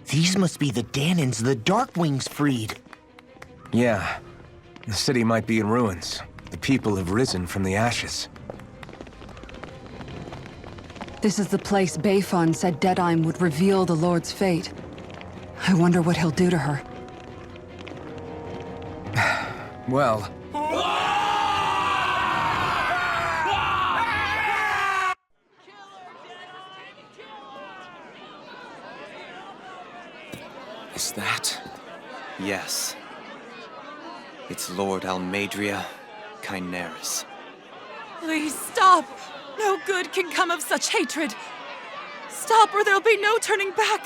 These must be the Danons the Darkwings freed. Yeah. The city might be in ruins. The people have risen from the ashes. This is the place Bayfon said Deadime would reveal the Lord's fate. I wonder what he'll do to her. Well... Is that? Yes. It's Lord Almeidrea, Chineris. Please stop! No good can come of such hatred! Stop or there'll be no turning back!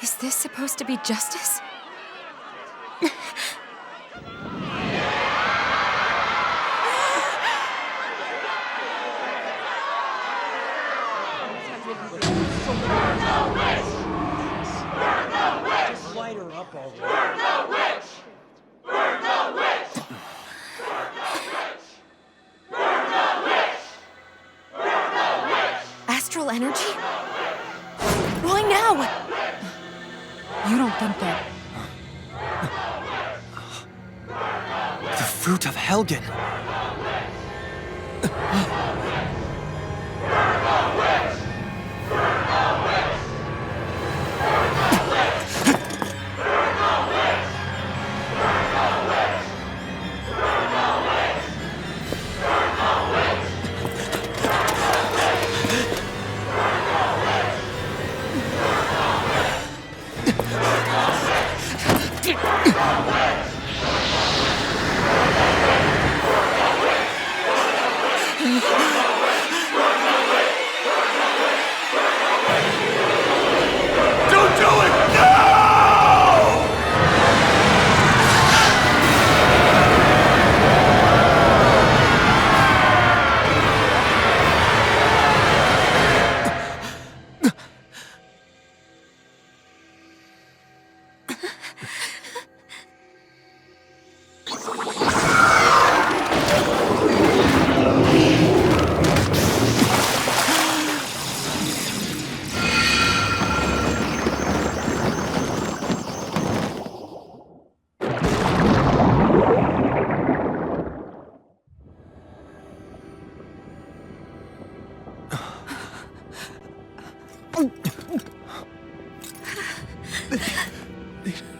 Is this supposed to be justice? Astral energy? Why now? You don't think that... The fruit of Helgen!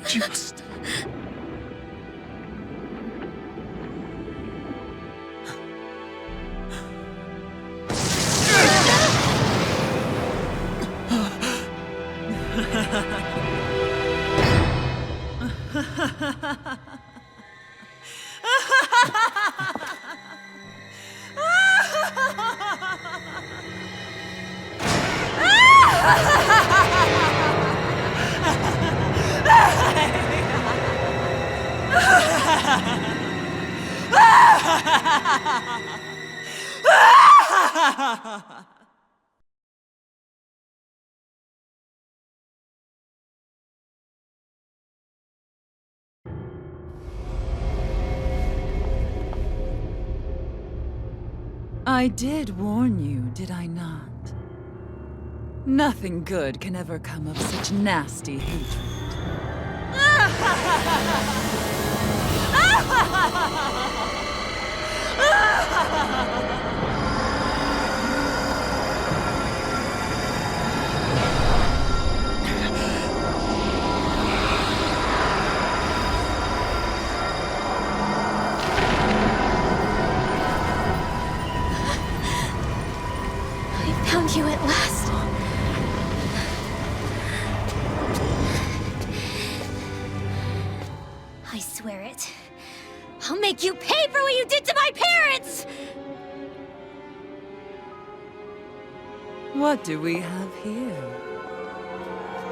Just... I did warn you, did I not? Nothing good can ever come of such nasty hatred. Found you at last. I swear it. I'll make you pay for what you did to my parents! What do we have here?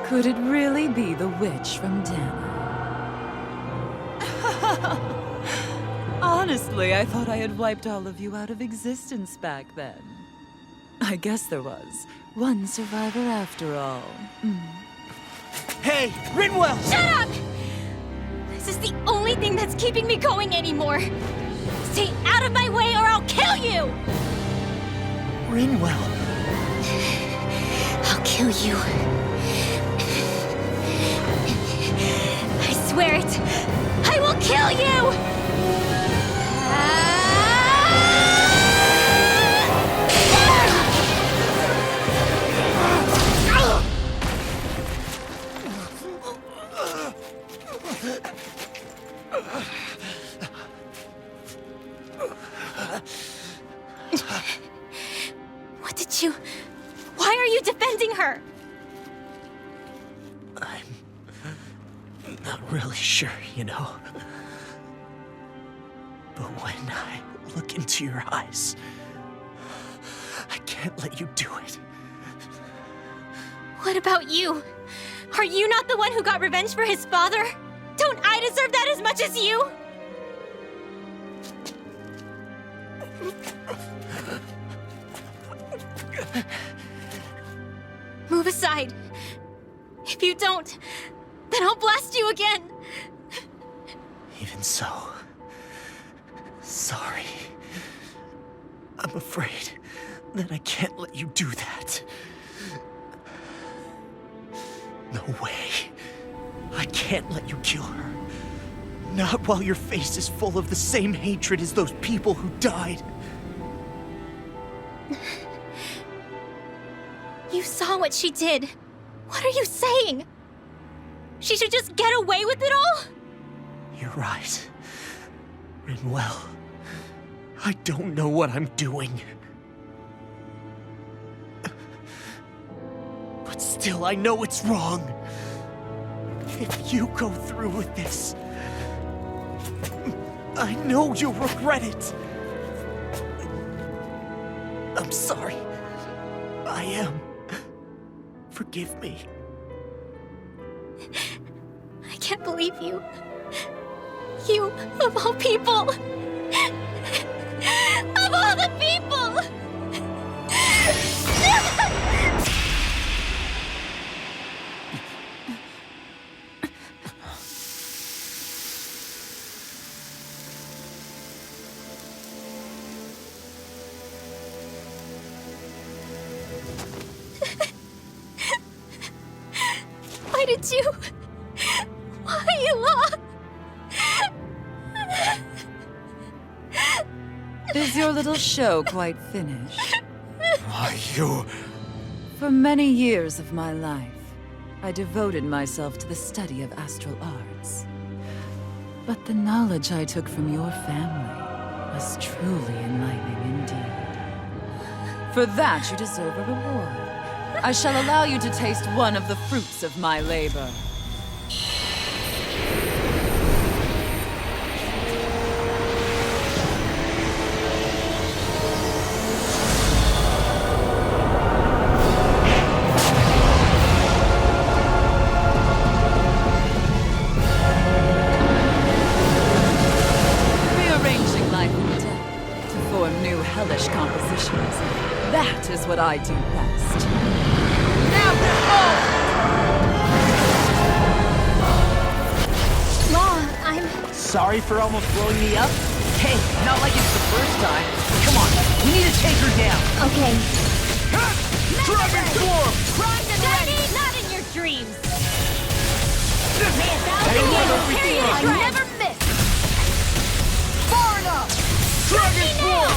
Could it really be the witch from Dana? Honestly, I thought I had wiped all of you out of existence back then. I guess there was one survivor after all. Hey, Rinwell! Shut up! This is the only thing that's keeping me going anymore. Stay out of my way or I'll kill you! Rinwell. I'll kill you. I swear it. I will kill you! What did you... Why are you defending her? I'm not really sure, you know. But when I look into your eyes, I can't let you do it. What about you? Are you not the one who got revenge for his father? Don't I deserve that as much as you? Move aside. If you don't, then I'll blast you again. Even so, sorry. I'm afraid that I can't let you do that. No way. I can't let you kill her. Not while your face is full of the same hatred as those people who died. You saw what she did. What are you saying? She should just get away with it all? You're right. Rinwell, I don't know what I'm doing. But still, I know it's wrong. If you go through with this, I know you'll regret it. I'm sorry. I am. Forgive me. I can't believe you. You, of all people. Of all the people! Why did you... Why you lost? Is your little show quite finished? Why, you... For many years of my life, I devoted myself to the study of astral arts. But the knowledge I took from your family was truly enlightening indeed. For that, you deserve a reward. I shall allow you to taste one of the fruits of my labor. Rearranging life and death to form new hellish compositions. That is what I do best. Ma, I'm... Sorry for almost blowing me up. Hey, not like it's the first time. Come on, we need to take her down. Okay. Dragon form! Daddy, not in your dreams! May a Hey, thousand what years are we carry doing? a never miss! Far enough! Dragon form!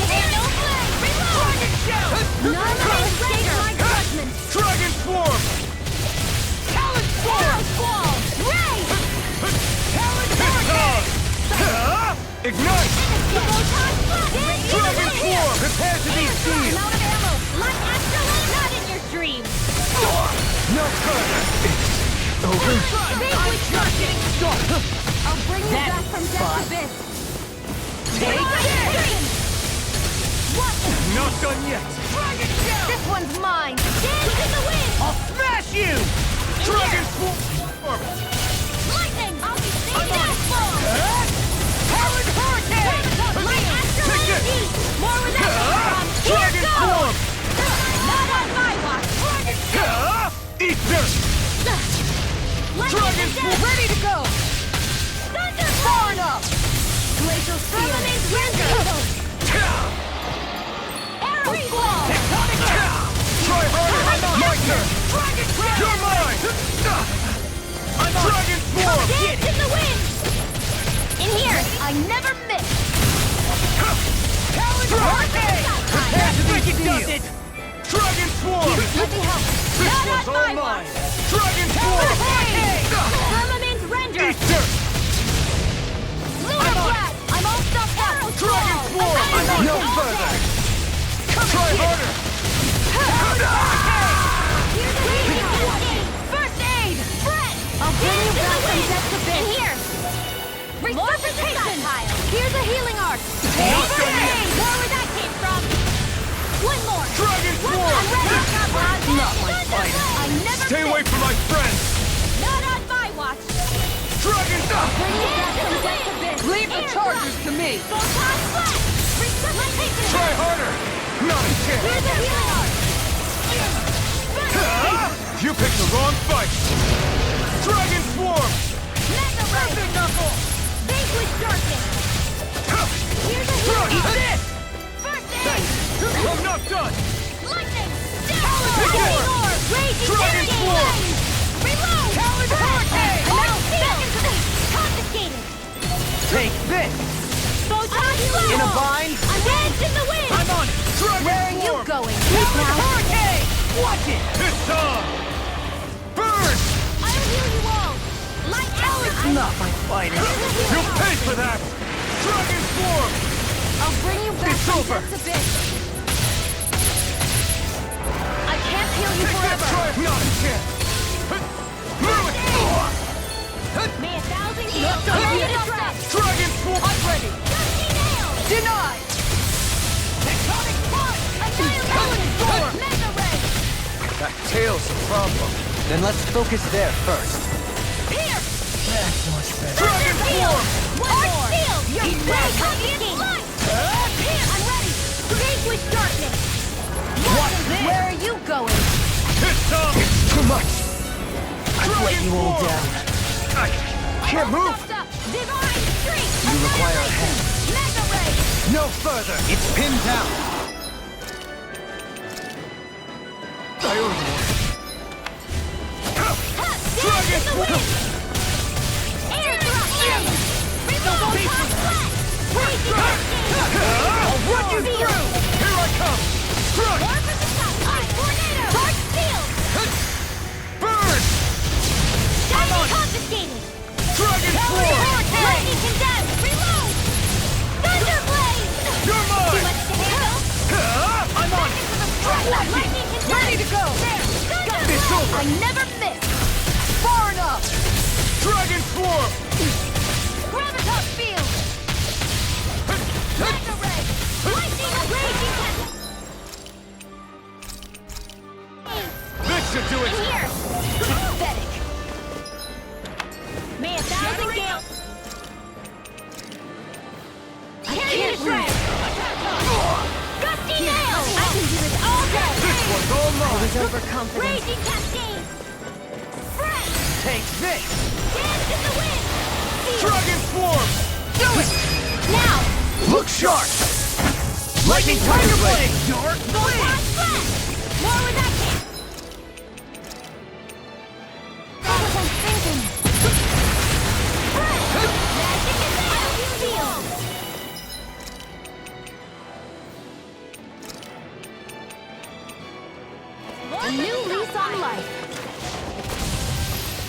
Handle flame! Dragon shout! None can escape my judgment! Dragon form! Talon form! Squall! Ray! Talon hurricane! Ignite! Dragon form! Prepare to be sealed! Out of ammo! Light astrolite not in your dreams! No good! It's over? I'll bring you back from death abyss! Take this! What? Not done yet! Dragon shout! This one's mine! Dance in the wind! I'll smash you! Dragon form! Lightning! I'll be seeing that form! Firmament Render! Arrow Ball! Try harder! My turn! You're mine! Dragon Form! Dance in the wind! In here, I never miss! Dragon Form! Let me help! Not on my watch! Dragon Form! Firmament Render! Easter! Lunar Blast! I'm all stuffed up! Dragon Form! No further! Try harder! First aid! Fred! I'll bring you back from death to bit! In here! Resuscitation! Here's a healing arc! First aid! More where that came from! One more! Dragon Form! I'm ready! Not my fight! I never Stay away miss. from my friends! Not on my watch! Dragon Bring you back from death to bit! Leave the charges to me! Photon Flash! Resuscitation! Try harder! Not a chance! Here's a healing arc! You picked the wrong fight! Dragon Swarm! Mega Ray! Knuckle! Vanquish Darkness! Here's a healing Eat arc! this! First aid! I'm not done! Lightning! Lightning Orb! Raging Dragon Cascade! Swarm! Reload! Talon Hurricane! Now back into this! Confiscated! Take this! Photon Flash! In a bind? I'm danced in the wind! I'm on it! Dragon Where are you Swarm! going? Sleep now! Hurricane! Watch it! It's on! Burn! I'll heal you all! Light Talon! Not my fighting! You'll pay for that! Dragon Swarm! I'll bring you back It's from over. death to bit! I can't heal you forever! Not a chance! Move it! May 1,000 heals be destruct! Dragon Swarm! I'm ready! Dusty Nail! Denied! Tectonic Punch! Annihilation! Mega Ray! That tail's a problem. Then let's focus there first. Pierce! That's much better. Dragon Form! Arch Shield! You're ready! Confiscate! Light! Pierce! I'm ready! Vanquish Darkness! Where are you going? It's too much! I've let you all down. I can't move! Divine Streak! You require a hand. Mega Ray! No further! It's pinned down! Dragon Form! Air Drop! Reload! Top Flat! Raging Cascade! I'll run you through! Here I come! Strike! War for the top! Ice Tornado! Dark Steel! Burn! Shining Confiscated! Dragon Form! Lightning Condemned! Reload! Thunder Blade! You're Too mine! much to handle? I'm on it! Lightning Condemned! Ready to go! There! Thunder It's Blade! over. I never miss! Far enough! Dragon Swarm! Gravitas Field! Mega Ray! Lightning Raging Cascade! This should do In it! here! Pathetic! May 1,000 gale... I can't shred! Gusty Nail! I can do this all day! This one's all mine! Overconfident! Raging Cascade! Fresh! Take this! Dance in the wind! Seal! Dragon Swarm! Do it! Now! Look sharp! Lightning Tiger Blade! Dark Photon Flash! More where that came! That was unthinking! Fresh! Magic is out! Seal! A new lease on life!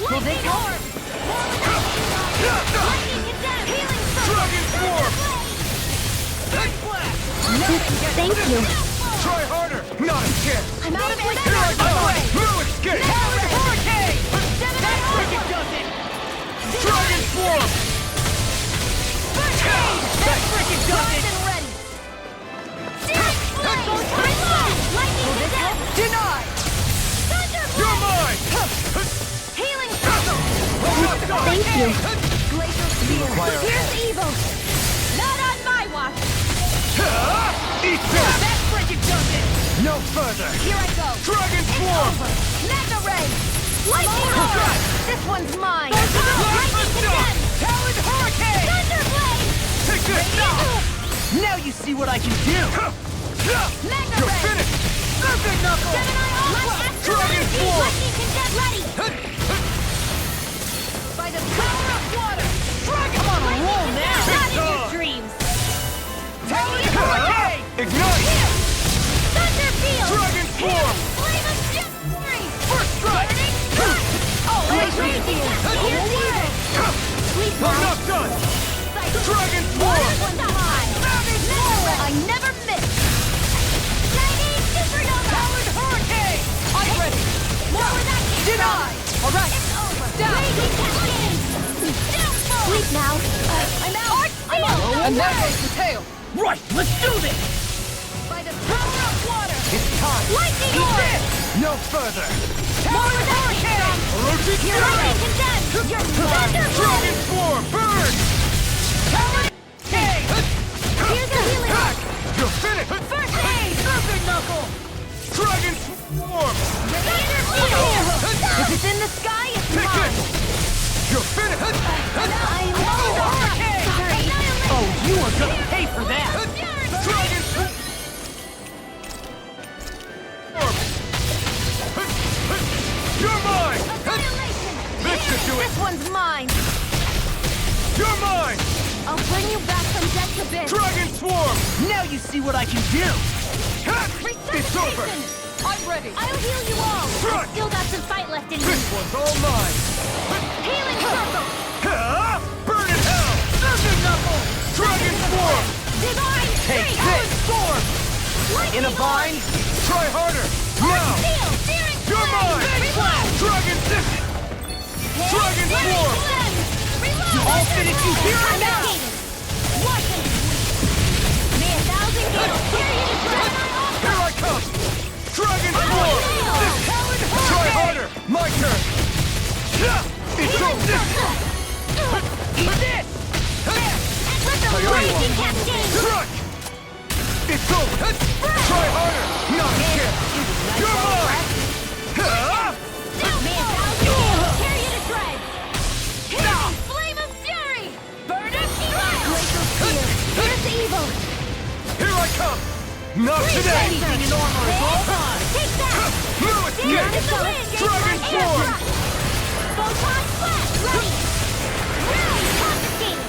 Lightning Orb! More where that came! Lightning Condemned! Healing Circle! Dragon Swarm! Thank you! Try harder! Not a chance! I'm out of Here I reserve! come! Blue escape! Hurricane! Dragon Swarm! First aid! That freaking does it! And ready! Searing Flame! Reload! Lightning Condemned! Denied! Thunder You're Blade! mine! Healing Circle! Thank you! Glacial Spear! require Here's evil! Not on my watch! Eat this! That frigid does it! No further! Here I go! Dragon It's Swarm! over! Mega Ray! Lightning Orb! This one's mine! Lightning Condemned! Talon Hurricane! Thunder Blade! Take this! Now you see what I can do! Mega You're Red! finished! Super Knuckle! Gemini Ultra! Dragon Form! Lightning Condemned ready! By the power of water! Dragon! I'm on a roll now! Not in your dreams! Ignite! Thunder Field! Dragon Form! Flame of Fury! First strike! Oh, crazy! Here's evil! Sleep I'm now! not done! Psycho! Dragon Form! I never miss! Chinese Supernova! Powered Hurricane! I'm ready! More where that came Denied! from! Alright! It's over! Down! Raging Cascade! Sleep now! I'm out! Arch Seal! And there goes the tail! Right, let's do this! By the power of water! It's time! Lightning Eat Orb! this! No further! More where that came from! Orochi You're already condemned! You're Thunder Dragon Form! Burn! Here's a healing arc! You're finished! First aid! Super Knuckle! Dragon Form! Thunder Field! If it's in the sky, it's Take mine! it! You're finished! I'm sorry! Oh, you are gonna pay for that! Dragon Form! You're mine! Annihilation! This should do it! This one's mine! You're mine! I'll bring you back from death's abyss! Dragon Swarm! Now you see what I can do! It's over! I'm ready! I'll heal you all! Strike! I've still got some fight left in me! This one's all mine! Healing circle! Burn in hell! Super Knuckle! Dragon Swarm! Divine Take strength! this! Storm! Lightning In a vine? Try harder! Now! Steel! Searing You're flame! mine! Reload! Dragon Dip! Dragon Swarm! Reload! All finished you here and now! Watching! May 1,000 gills carry you to Dragon Here I come! Dragon Swarm! Try harder! My turn! It's over! Eat this! And let the I owe you raging one. cascade! Strike! It's over! Try harder! Not again! You're mine! May 1,000 gills carry you to shreds! Hitting flame of fury! Burn of glacial spear! Here's evil! Here I come! Not today! Anything in armor is all mine! Take that! No escape! Dragon Swarm! Photon flash! Ready! Rally confiscated!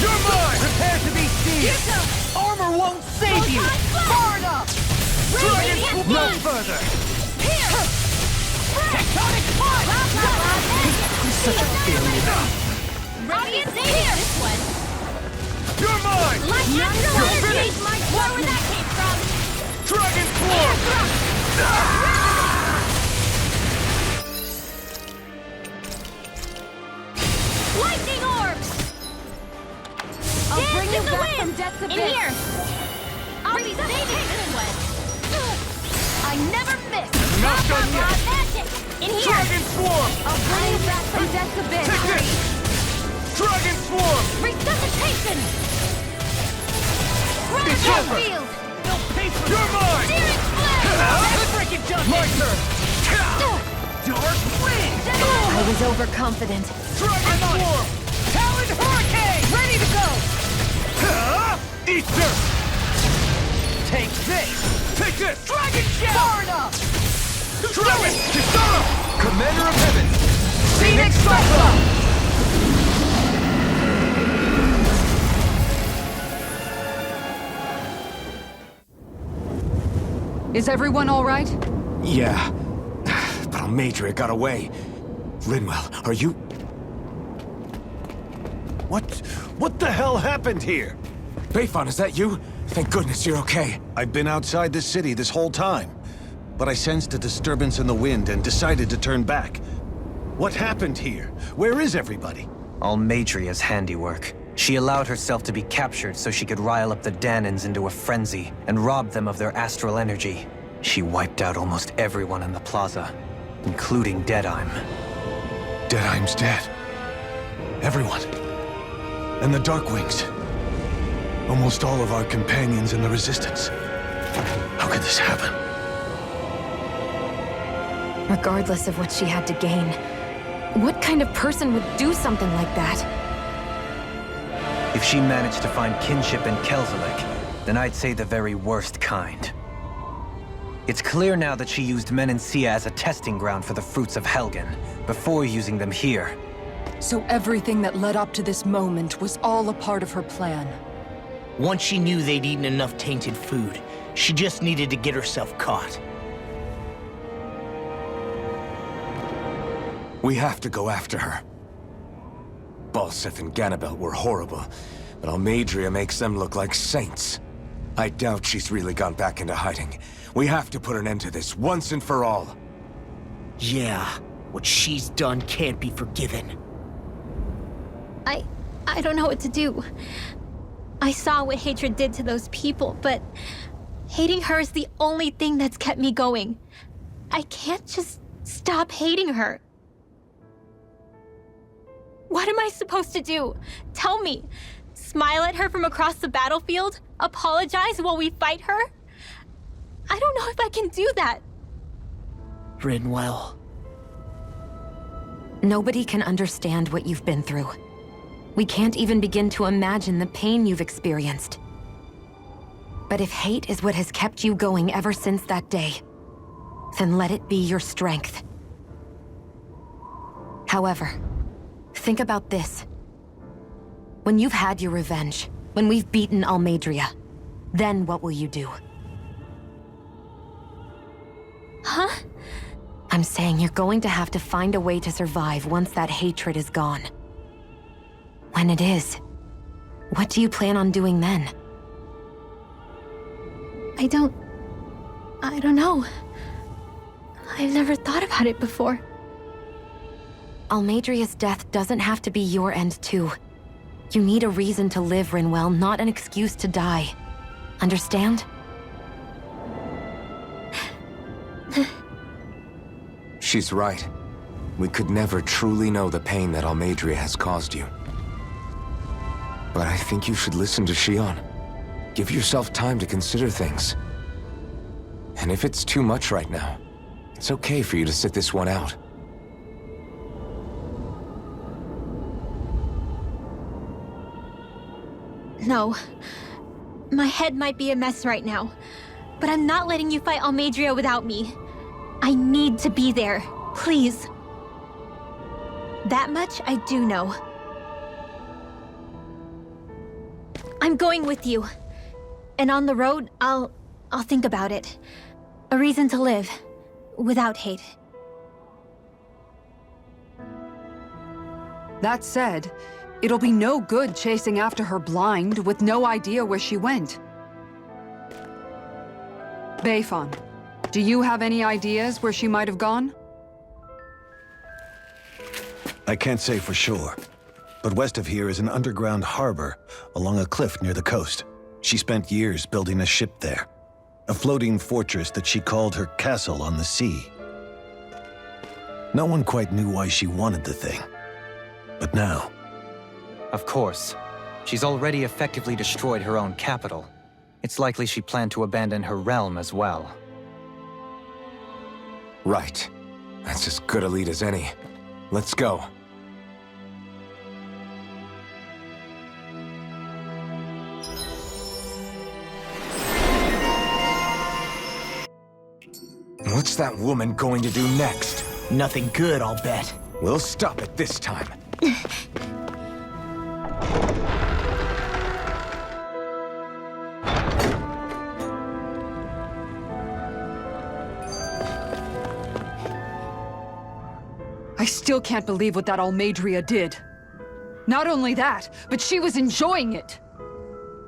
You're mine! Prepare to be seized! Armor won't save you! Photon flash! Far enough! Dragon Radiant No blood! further! Here! Tectonic punch! Such a failure! Radiant here! This one! You're mine! Like natural You're energy! finished! Where would that came from? Dragon Swarm! Lightning orbs! I'll bring you back from death's abyss! In here! I'll be saving this one! I never miss! Not done yet! Magic! In here! Dragon Swarm! I'll bring you back from death's abyss! Take this! Dragon Swarm! Resuscitation! It's Rocket over. field! You're mine! Searing flame! That's freaking done! My turn! Dark Wind! I was overconfident. Dragon Swarm! Taloned Hurricane! Ready to go! Eat dirt! Take this! Take this! Dragon Shell! Far enough! Dragon Kisara! Commander of Heaven! Phoenix Cyclone! Is everyone all right? Yeah, but Almeidrea got away. Rinwell, are you... What the hell happened here? Bayfon, is that you? Thank goodness you're okay. I've been outside the city this whole time, but I sensed a disturbance in the wind and decided to turn back. What happened here? Where is everybody? Almeidrea's handiwork. She allowed herself to be captured so she could rile up the Danans into a frenzy and rob them of their astral energy. She wiped out almost everyone in the plaza, including Deadheim. Deadheim's dead. Everyone. And the Darkwings. Almost all of our companions in the Resistance. How could this happen? Regardless of what she had to gain, what kind of person would do something like that? If she managed to find kinship in Kelzelik, then I'd say the very worst kind. It's clear now that she used Menancia as a testing ground for the fruits of Helgen, before using them here. So everything that led up to this moment was all a part of her plan. Once she knew they'd eaten enough tainted food, she just needed to get herself caught. We have to go after her. Balseth and Ganabelt were horrible, but Almeidrea makes them look like saints. I doubt she's really gone back into hiding. We have to put an end to this, once and for all. Yeah, what she's done can't be forgiven. I don't know what to do. I saw what hatred did to those people, but hating her is the only thing that's kept me going. I can't just stop hating her. What am I supposed to do? Tell me. Smile at her from across the battlefield? Apologize while we fight her? I don't know if I can do that. Rinwell. Nobody can understand what you've been through. We can't even begin to imagine the pain you've experienced. But if hate is what has kept you going ever since that day, then let it be your strength. However, think about this. When you've had your revenge, when we've beaten Almeidrea, then what will you do? Huh? I'm saying you're going to have to find a way to survive once that hatred is gone. When it is, what do you plan on doing then? I don't know. I've never thought about it before. Almeidrea's death doesn't have to be your end too. You need a reason to live, Rinwell, not an excuse to die. Understand? She's right. We could never truly know the pain that Almeidrea has caused you. But I think you should listen to Shion. Give yourself time to consider things. And if it's too much right now, it's okay for you to sit this one out. No. My head might be a mess right now, but I'm not letting you fight Almeidrea without me. I need to be there, please. That much I do know. I'm going with you. And on the road, I'll think about it. A reason to live, without hate. That said, it'll be no good chasing after her blind with no idea where she went. Beifon, do you have any ideas where she might have gone? I can't say for sure, but west of here is an underground harbor along a cliff near the coast. She spent years building a ship there, a floating fortress that she called her castle on the sea. No one quite knew why she wanted the thing, but now... Of course. She's already effectively destroyed her own capital. It's likely she planned to abandon her realm as well. Right. That's as good a lead as any. Let's go. What's that woman going to do next? Nothing good, I'll bet. We'll stop it this time. I still can't believe what that Almeidrea did. Not only that, but she was enjoying it.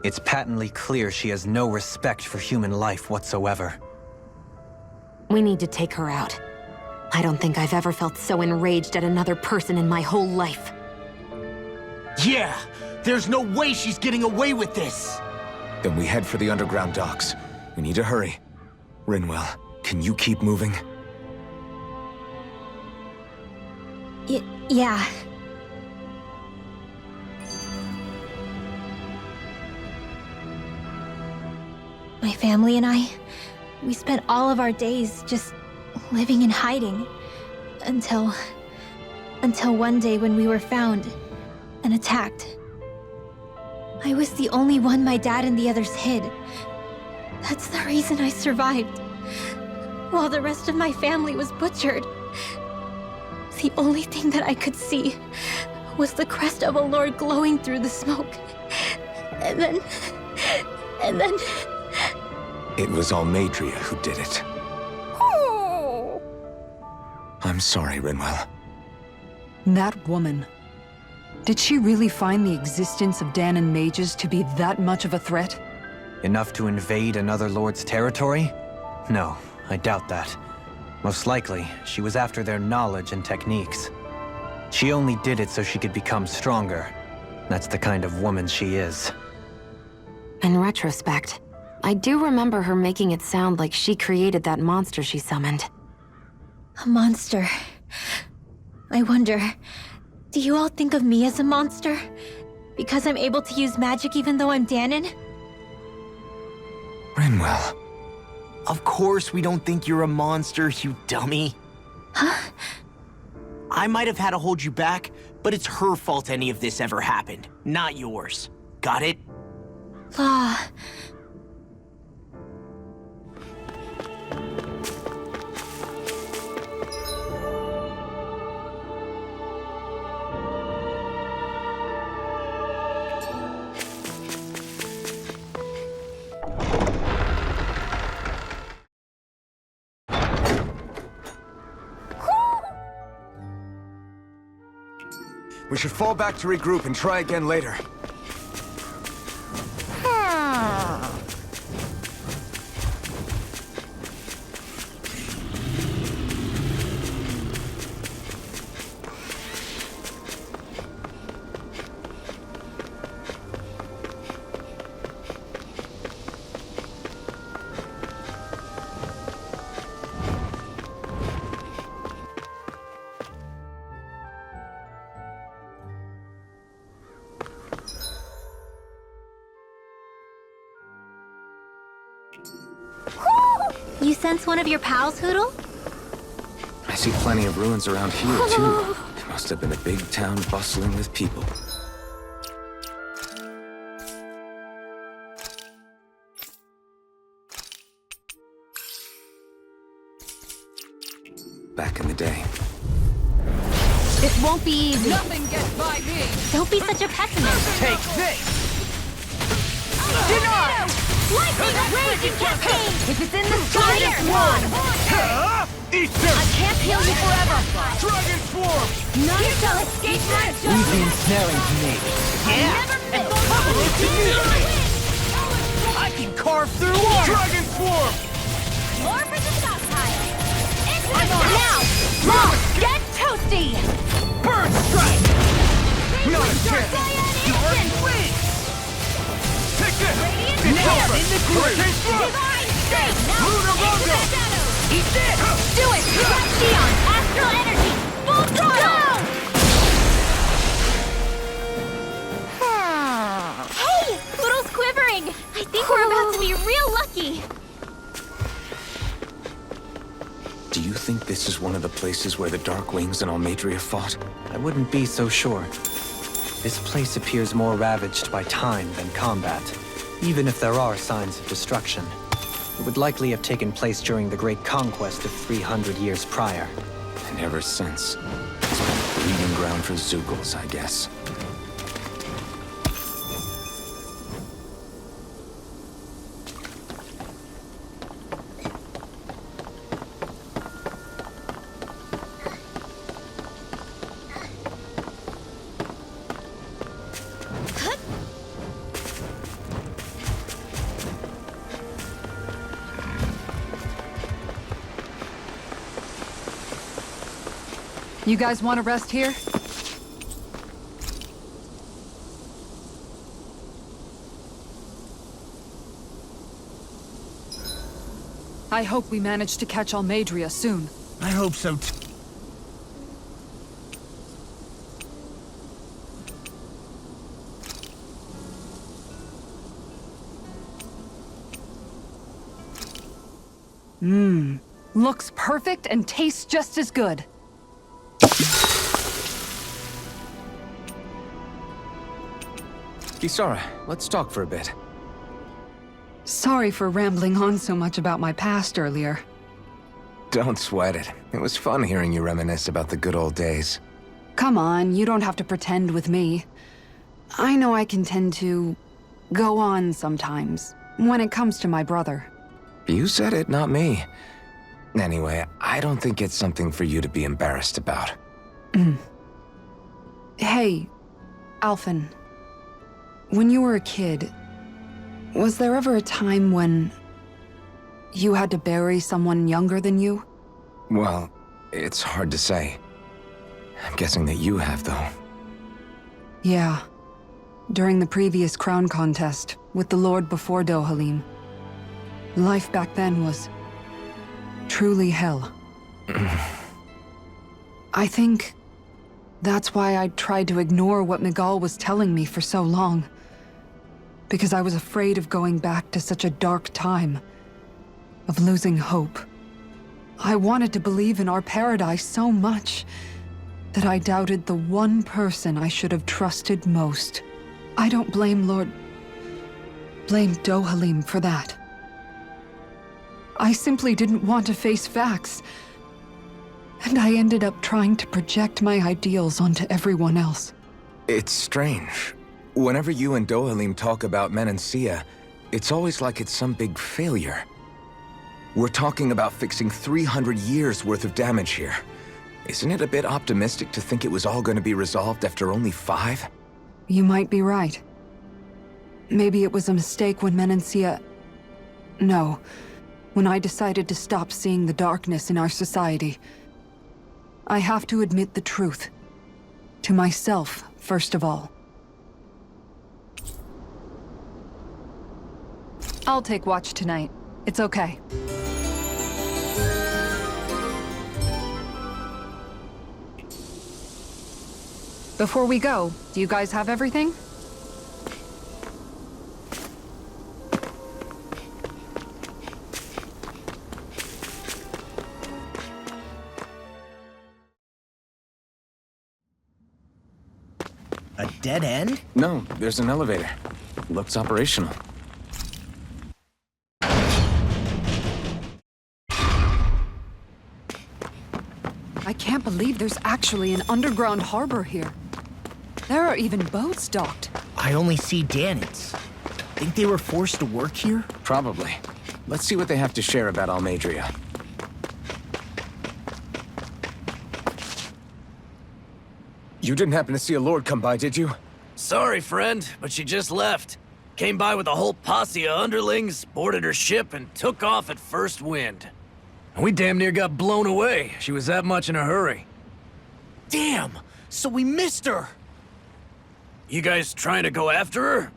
It's patently clear she has no respect for human life whatsoever. We need to take her out. I don't think I've ever felt so enraged at another person in my whole life. Yeah! There's no way she's getting away with this! Then we head for the underground docks. We need to hurry. Rinwell, can you keep moving? Yeah. My family and I, we spent all of our days just living in hiding. Until one day when we were found and attacked. I was the only one my dad and the others hid. That's the reason I survived. While the rest of my family was butchered. The only thing that I could see was the crest of a lord glowing through the smoke. And then... It was Almeidrea who did it. I'm sorry, Rinwell. That woman. Did she really find the existence of Danon mages to be that much of a threat? Enough to invade another lord's territory? No, I doubt that. Most likely, she was after their knowledge and techniques. She only did it so she could become stronger. That's the kind of woman she is. In retrospect, I do remember her making it sound like she created that monster she summoned. A monster. I wonder, do you all think of me as a monster? Because I'm able to use magic even though I'm Danon? Rinwell. Of course we don't think you're a monster, you dummy. Huh? I might have had to hold you back, but it's her fault any of this ever happened, not yours. Got it? Law. We should fall back to regroup and try again later. You sense one of your pals, Hoodle? I see plenty of ruins around here, too. It must have been a big town bustling with people. Back in the day. This won't be easy. Nothing gets by me! Don't be such a pessimist. Take this! Deny! Lightning raging campaign! If it's in the sky, it's one! Eat I can't heal you forever! Dragon Swarm! None shall escape my Easy and snaring to me. Yeah! And bubble to me! I can carve through water! Dragon Swarm! More for the stockpile! Now! Mom, get toasty! Bird strike! Not a chance! You already win! Take this! Nailed in the groove! Hurricane Stroke! Divine strength! Now Lunar into Rondo! the shadows! Eat this! Do it! Black Neon! Astral energy! Full throttle! Hey! Poodle's quivering! I think we're about to be real lucky! Do you think this is one of the places where the Dark Wings and Almeidrea fought? I wouldn't be so sure. This place appears more ravaged by time than combat. Even if there are signs of destruction, it would likely have taken place during the Great Conquest of 300 years prior. And ever since, it's been a breeding ground for Zeugles, I guess. You guys want to rest here? I hope we manage to catch Almeidrea soon. I hope so too. Looks perfect and tastes just as good. Kisara, let's talk for a bit. Sorry for rambling on so much about my past earlier. Don't sweat it. It was fun hearing you reminisce about the good old days. Come on, you don't have to pretend with me. I know I can tend to go on sometimes, when it comes to my brother. You said it, not me. Anyway, I don't think it's something for you to be embarrassed about. Hey, Alphen. When you were a kid, was there ever a time when you had to bury someone younger than you? Well, it's hard to say. I'm guessing that you have, though. Yeah. During the previous crown contest, with the Lord before Dohalim. Life back then was truly hell. I think that's why I tried to ignore what Miguel was telling me for so long. Because I was afraid of going back to such a dark time, of losing hope. I wanted to believe in our paradise so much that I doubted the one person I should have trusted most. I don't blame blame Dohalim for that. I simply didn't want to face facts. And I ended up trying to project my ideals onto everyone else. It's strange. Whenever you and Dohalim talk about Menancia, it's always like it's some big failure. We're talking about fixing 300 years worth of damage here. Isn't it a bit optimistic to think it was all going to be resolved after only 5? You might be right. Maybe it was a mistake when Menancia... No. When I decided to stop seeing the darkness in our society. I have to admit the truth. To myself, first of all. I'll take watch tonight. It's okay. Before we go, do you guys have everything? A dead end? No, there's an elevator. Looks operational. I can't believe there's actually an underground harbor here. There are even boats docked. I only see Danans. Think they were forced to work here? Probably. Let's see what they have to share about Almeidrea. You didn't happen to see a lord come by, did you? Sorry, friend, but she just left. Came by with a whole posse of underlings, boarded her ship, and took off at first wind. We damn near got blown away. She was that much in a hurry. Damn! So we missed her! You guys trying to go after her?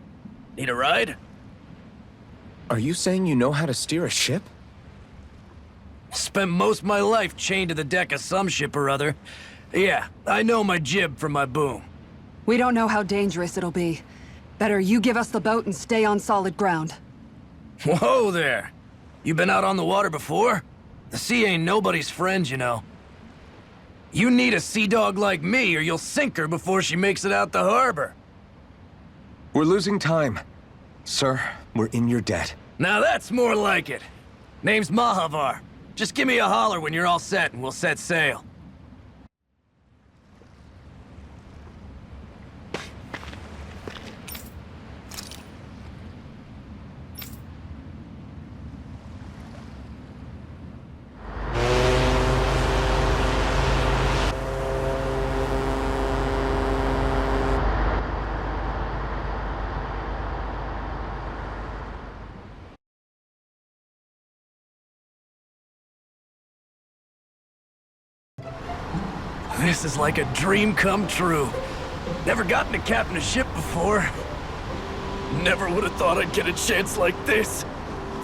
Need a ride? Are you saying you know how to steer a ship? Spent most of my life chained to the deck of some ship or other. Yeah, I know my jib from my boom. We don't know how dangerous it'll be. Better you give us the boat and stay on solid ground. Whoa there! You been out on the water before? The sea ain't nobody's friend, you know. You need a sea dog like me, or you'll sink her before she makes it out the harbor. We're losing time. Sir, we're in your debt. Now that's more like it. Name's Mahavar. Just give me a holler when you're all set and we'll set sail. This is like a dream come true. Never gotten to captain a ship before. Never would have thought I'd get a chance like this.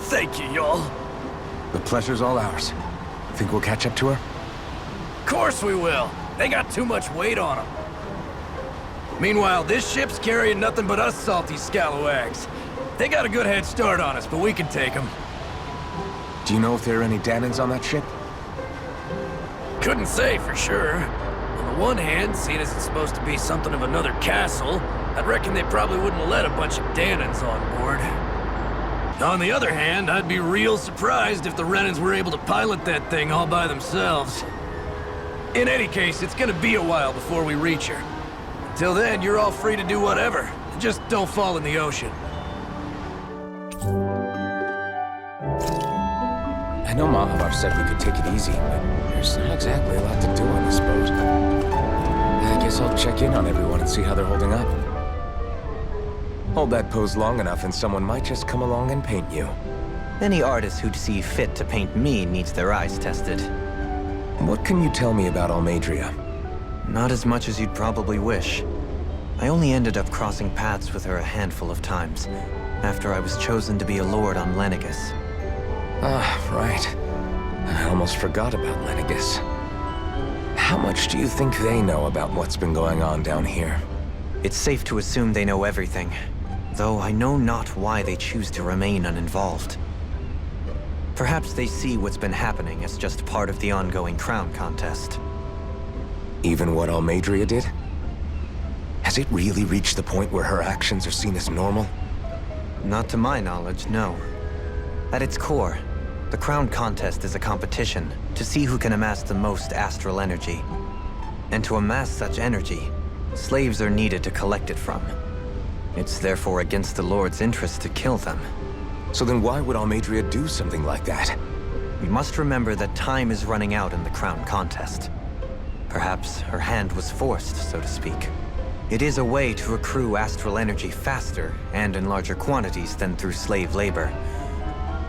Thank you, y'all. The pleasure's all ours. Think we'll catch up to her? Course we will. They got too much weight on them. Meanwhile, this ship's carrying nothing but us salty scalawags. They got a good head start on us, but we can take them. Do you know if there are any Danans on that ship? Couldn't say for sure. On the one hand, seeing as it's supposed to be something of another castle, I'd reckon they probably wouldn't let a bunch of Danans on board. On the other hand, I'd be real surprised if the Renans were able to pilot that thing all by themselves. In any case, it's gonna be a while before we reach her. Till then, you're all free to do whatever. Just don't fall in the ocean. I know Mahavar said we could take it easy, but there's not exactly a lot to do on this boat. I guess I'll check in on everyone and see how they're holding up. Hold that pose long enough and someone might just come along and paint you. Any artist who'd see fit to paint me needs their eyes tested. What can you tell me about Almeidrea? Not as much as you'd probably wish. I only ended up crossing paths with her a handful of times, after I was chosen to be a lord on Lenegis. Ah, right. I almost forgot about Lenegis. How much do you think they know about what's been going on down here? It's safe to assume they know everything, though I know not why they choose to remain uninvolved. Perhaps they see what's been happening as just part of the ongoing crown contest. Even what Almeidrea did? Has it really reached the point where her actions are seen as normal? Not to my knowledge, no. At its core, the crown contest is a competition to see who can amass the most astral energy. And to amass such energy, slaves are needed to collect it from. It's therefore against the Lord's interest to kill them. So then why would Almeidrea do something like that? We must remember that time is running out in the crown contest. Perhaps her hand was forced, so to speak. It is a way to accrue astral energy faster and in larger quantities than through slave labor.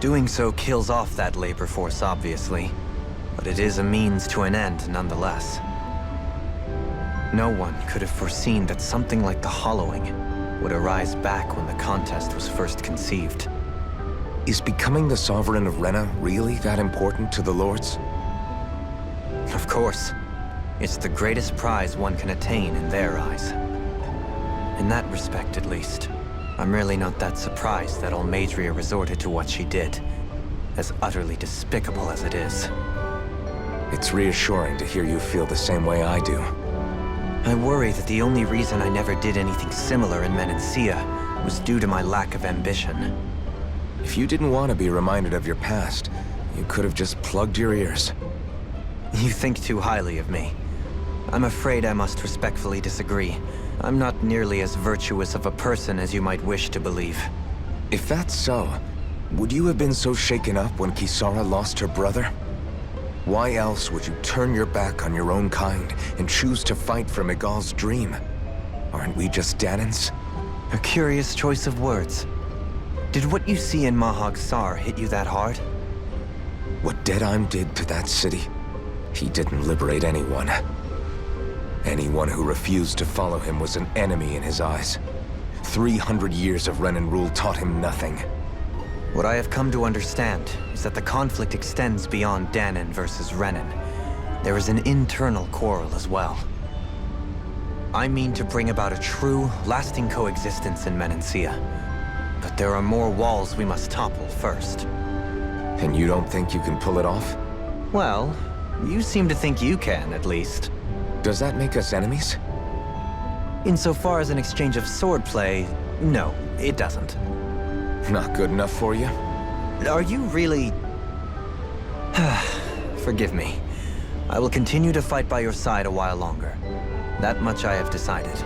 Doing so kills off that labor force, obviously, but it is a means to an end nonetheless. No one could have foreseen that something like the Hollowing would arise back when the contest was first conceived. Is becoming the Sovereign of Renna really that important to the Lords? Of course. It's the greatest prize one can attain in their eyes. In that respect, at least, I'm really not that surprised that Almeidrea resorted to what she did, as utterly despicable as it is. It's reassuring to hear you feel the same way I do. I worry that the only reason I never did anything similar in Menancia was due to my lack of ambition. If you didn't want to be reminded of your past, you could have just plugged your ears. You think too highly of me. I'm afraid I must respectfully disagree. I'm not nearly as virtuous of a person as you might wish to believe. If that's so, would you have been so shaken up when Kisara lost her brother? Why else would you turn your back on your own kind and choose to fight for Miguel's dream? Aren't we just Danans? A curious choice of words. Did what you see in Mahag Sar hit you that hard? What Deadheim did to that city, he didn't liberate anyone. Anyone who refused to follow him was an enemy in his eyes. 300 years of Renan rule taught him nothing. What I have come to understand is that the conflict extends beyond Danan versus Renan. There is an internal quarrel as well. I mean to bring about a true, lasting coexistence in Menancia. But there are more walls we must topple first. And you don't think you can pull it off? Well, you seem to think you can, at least. Does that make us enemies? Insofar as an exchange of swordplay, no, it doesn't. Not good enough for you? Are you really... Forgive me. I will continue to fight by your side a while longer. That much I have decided.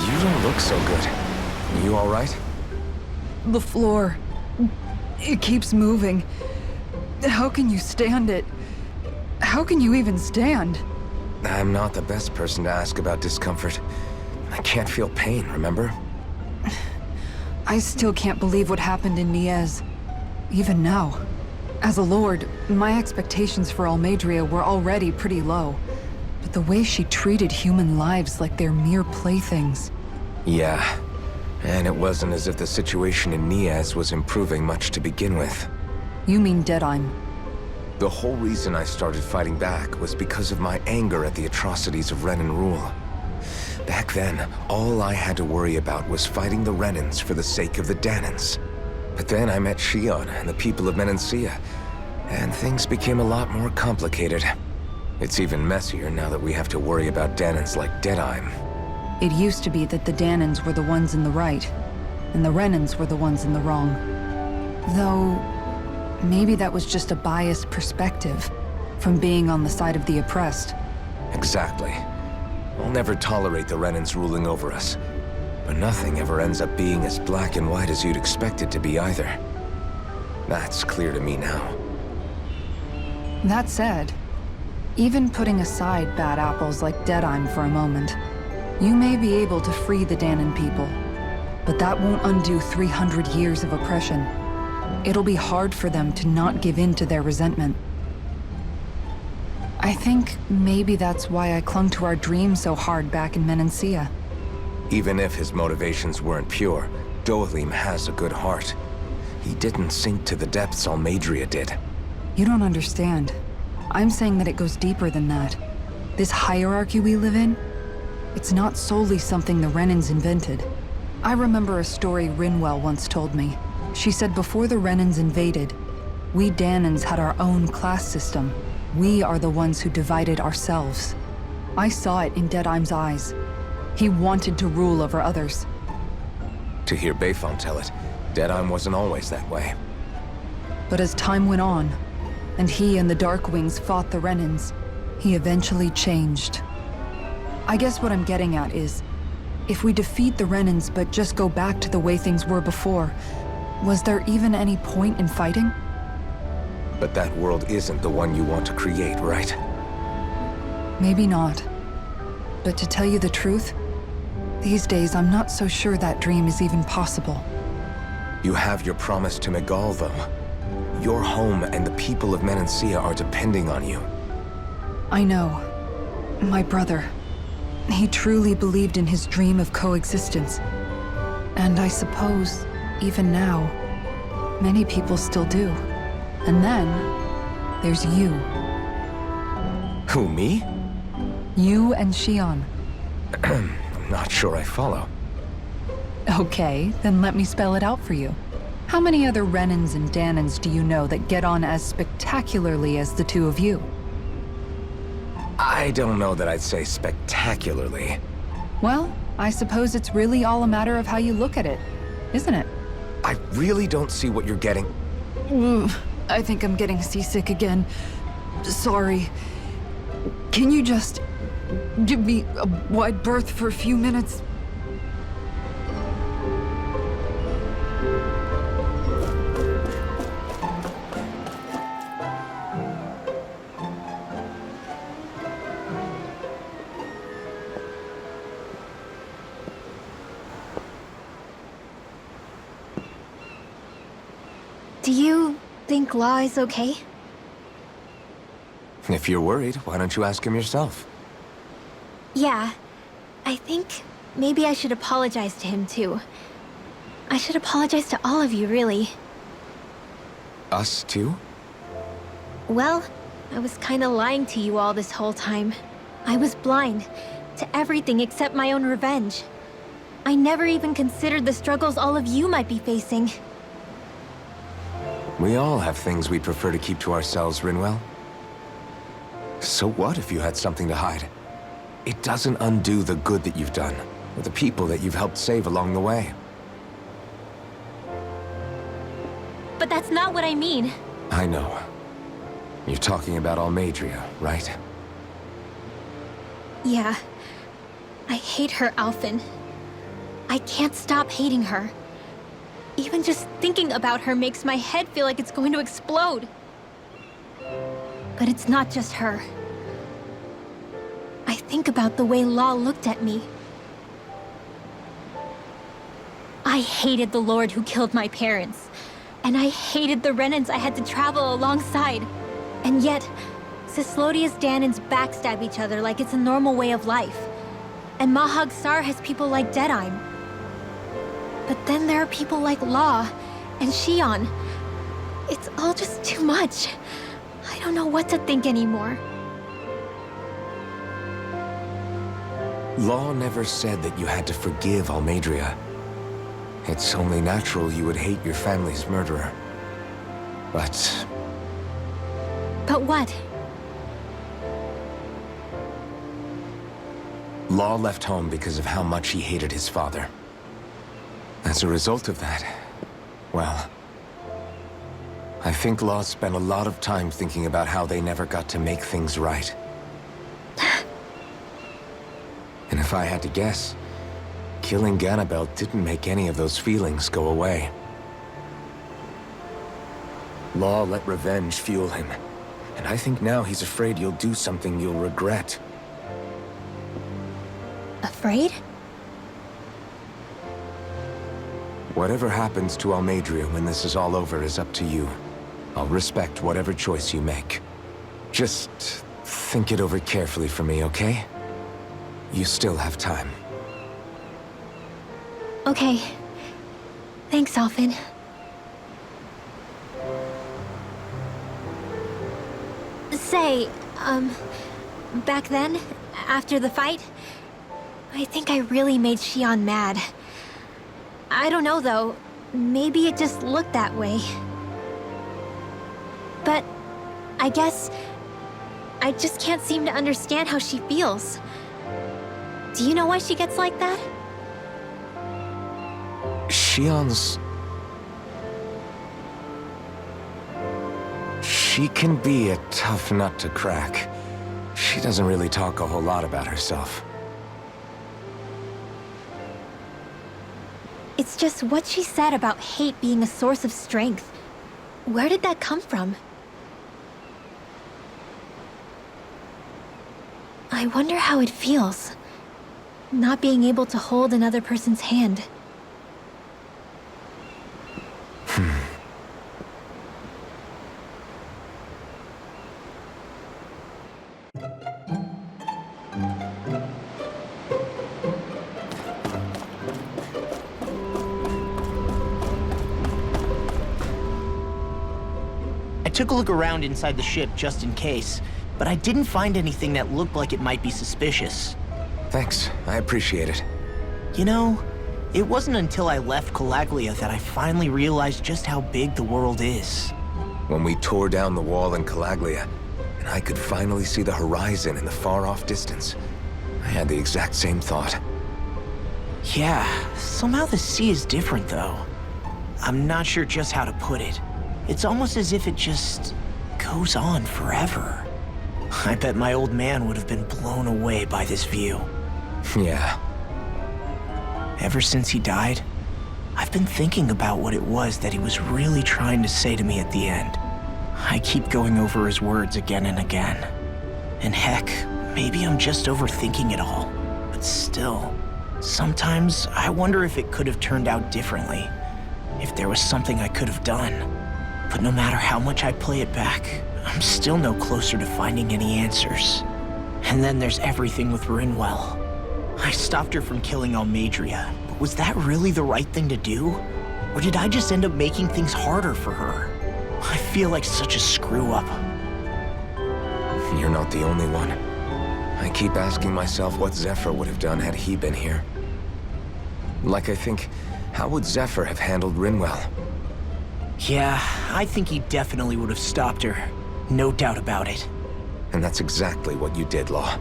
You don't look so good. You all right? The floor. It keeps moving. How can you stand it? How can you even stand? I'm not the best person to ask about discomfort. I can't feel pain, remember? I still can't believe what happened in Niez. Even now. As a lord, my expectations for Almeidrea were already pretty low. But the way she treated human lives like they're mere playthings. Yeah. And it wasn't as if the situation in Niez was improving much to begin with. You mean Deadheim? The whole reason I started fighting back was because of my anger at the atrocities of Renan rule. Back then, all I had to worry about was fighting the Renans for the sake of the Danans. But then I met Shion and the people of Menancia, And things became a lot more complicated. It's even messier now that we have to worry about Danans like Deadeye. It used to be that the Danans were the ones in the right, and the Renans were the ones in the wrong. Though, maybe that was just a biased perspective from being on the side of the oppressed. Exactly. We'll never tolerate the Renans ruling over us. But nothing ever ends up being as black and white as you'd expect it to be either. That's clear to me now. That said, even putting aside bad apples like Deadeye for a moment, you may be able to free the Danan people. But that won't undo 300 years of oppression. It'll be hard for them to not give in to their resentment. I think maybe that's why I clung to our dream so hard back in Menancia. Even if his motivations weren't pure, Dohalim has a good heart. He didn't sink to the depths Almeidrea did. You don't understand. I'm saying that it goes deeper than that. This hierarchy we live in, it's not solely something the Renans invented. I remember a story Rinwell once told me. She said before the Renans invaded, we Danans had our own class system. We are the ones who divided ourselves. I saw it in Deadeye's eyes. He wanted to rule over others. To hear Bayfon tell it, Deadeye wasn't always that way. But as time went on, and he and the Darkwings fought the Renans, he eventually changed. I guess what I'm getting at is, if we defeat the Renans but just go back to the way things were before, was there even any point in fighting? But that world isn't the one you want to create, right? Maybe not. But to tell you the truth, these days I'm not so sure that dream is even possible. You have your promise to Megal, though. Your home and the people of Menancia are depending on you. I know. My brother. He truly believed in his dream of coexistence. And I suppose, even now, many people still do. And then, there's you. Who, me? You and Shion. I'm not sure I follow. Okay, then let me spell it out for you. How many other Renans and Danans do you know that get on as spectacularly as the two of you? I don't know that I'd say spectacularly. Well, I suppose it's really all a matter of how you look at it, isn't it? I really don't see what you're getting. I think I'm getting seasick again. Sorry. Can you just give me a wide berth for a few minutes? Do you think Law is okay? If you're worried, why don't you ask him yourself? Yeah. I think maybe I should apologize to him too. I should apologize to all of you, really. Us too? Well, I was kinda lying to you all this whole time. I was blind to everything except my own revenge. I never even considered the struggles all of you might be facing. We all have things we'd prefer to keep to ourselves, Rinwell. So what if you had something to hide? It doesn't undo the good that you've done, or the people that you've helped save along the way. But that's not what I mean. I know. You're talking about Almeidrea, right? Yeah. I hate her, Alphen. I can't stop hating her. Even just thinking about her makes my head feel like it's going to explode. But it's not just her. I think about the way Law looked at me. I hated the Lord who killed my parents. And I hated the Renans I had to travel alongside. And yet, Cislodia's Danans backstab each other like it's a normal way of life. And Mahag Sar has people like Deadeye. But then there are people like Law and Shion. It's all just too much. I don't know what to think anymore. Law never said that you had to forgive Almeidrea. It's only natural you would hate your family's murderer. But But what? Law left home because of how much he hated his father. As a result of that, well, I think Law spent a lot of time thinking about how they never got to make things right. And if I had to guess, killing Ganabel didn't make any of those feelings go away. Law let revenge fuel him, and I think now he's afraid you'll do something you'll regret. Afraid? Whatever happens to Almeidrea when this is all over is up to you. I'll respect whatever choice you make. Just think it over carefully for me, okay? You still have time. Okay. Thanks, Alphen. Say, back then, after the fight, I think I really made Xion mad. I don't know, though. Maybe it just looked that way. But I guess I just can't seem to understand how she feels. Do you know why she gets like that? Xion's... She can be a tough nut to crack. She doesn't really talk a whole lot about herself. It's just what she said about hate being a source of strength. Where did that come from? I wonder how it feels, not being able to hold another person's hand. I took a look around inside the ship just in case, but I didn't find anything that looked like it might be suspicious. Thanks, I appreciate it. You know, it wasn't until I left Calaglia that I finally realized just how big the world is. When we tore down the wall in Calaglia, and I could finally see the horizon in the far-off distance, I had the exact same thought. Yeah, somehow the sea is different though. I'm not sure just how to put it. It's almost as if it just goes on forever. I bet my old man would have been blown away by this view. Yeah. Ever since he died, I've been thinking about what it was that he was really trying to say to me at the end. I keep going over his words again and again. And heck, maybe I'm just overthinking it all. But still, sometimes I wonder if it could have turned out differently. If there was something I could have done. But no matter how much I play it back, I'm still no closer to finding any answers. And then there's everything with Rinwell. I stopped her from killing Almeidrea, but was that really the right thing to do? Or did I just end up making things harder for her? I feel like such a screw-up. You're not the only one. I keep asking myself what Zephyr would have done had he been here. Like I think, how would Zephyr have handled Rinwell? Yeah, I think he definitely would have stopped her. No doubt about it. And that's exactly what you did, Law.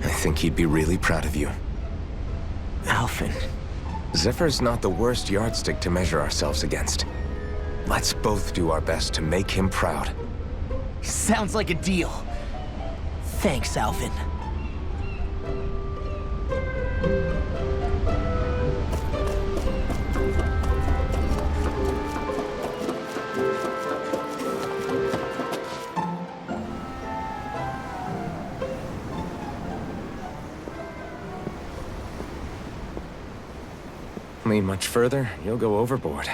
I think he'd be really proud of you. Alphen. Zephyr's not the worst yardstick to measure ourselves against. Let's both do our best to make him proud. Sounds like a deal. Thanks, Alphen. Lean much further, you'll go overboard.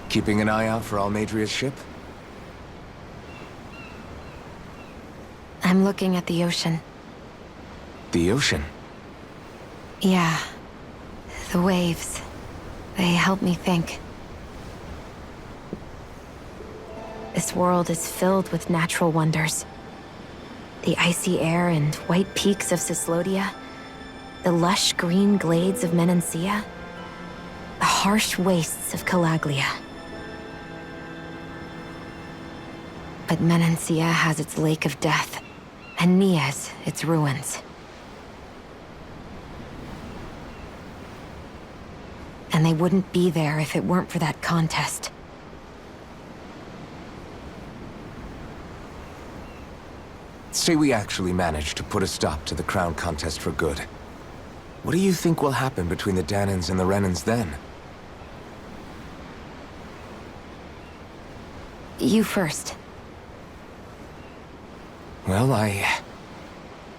Keeping an eye out for Almeidrea's ship? I'm looking at the ocean. The ocean? Yeah. The waves. They help me think. This world is filled with natural wonders. The icy air and white peaks of Cislodia. The lush green glades of Menancia. The harsh wastes of Calaglia. But Menancia has its Lake of Death, and Niez its ruins. And they wouldn't be there if it weren't for that contest. Say we actually managed to put a stop to the crown contest for good. What do you think will happen between the Danans and the Renans then? You first. Well,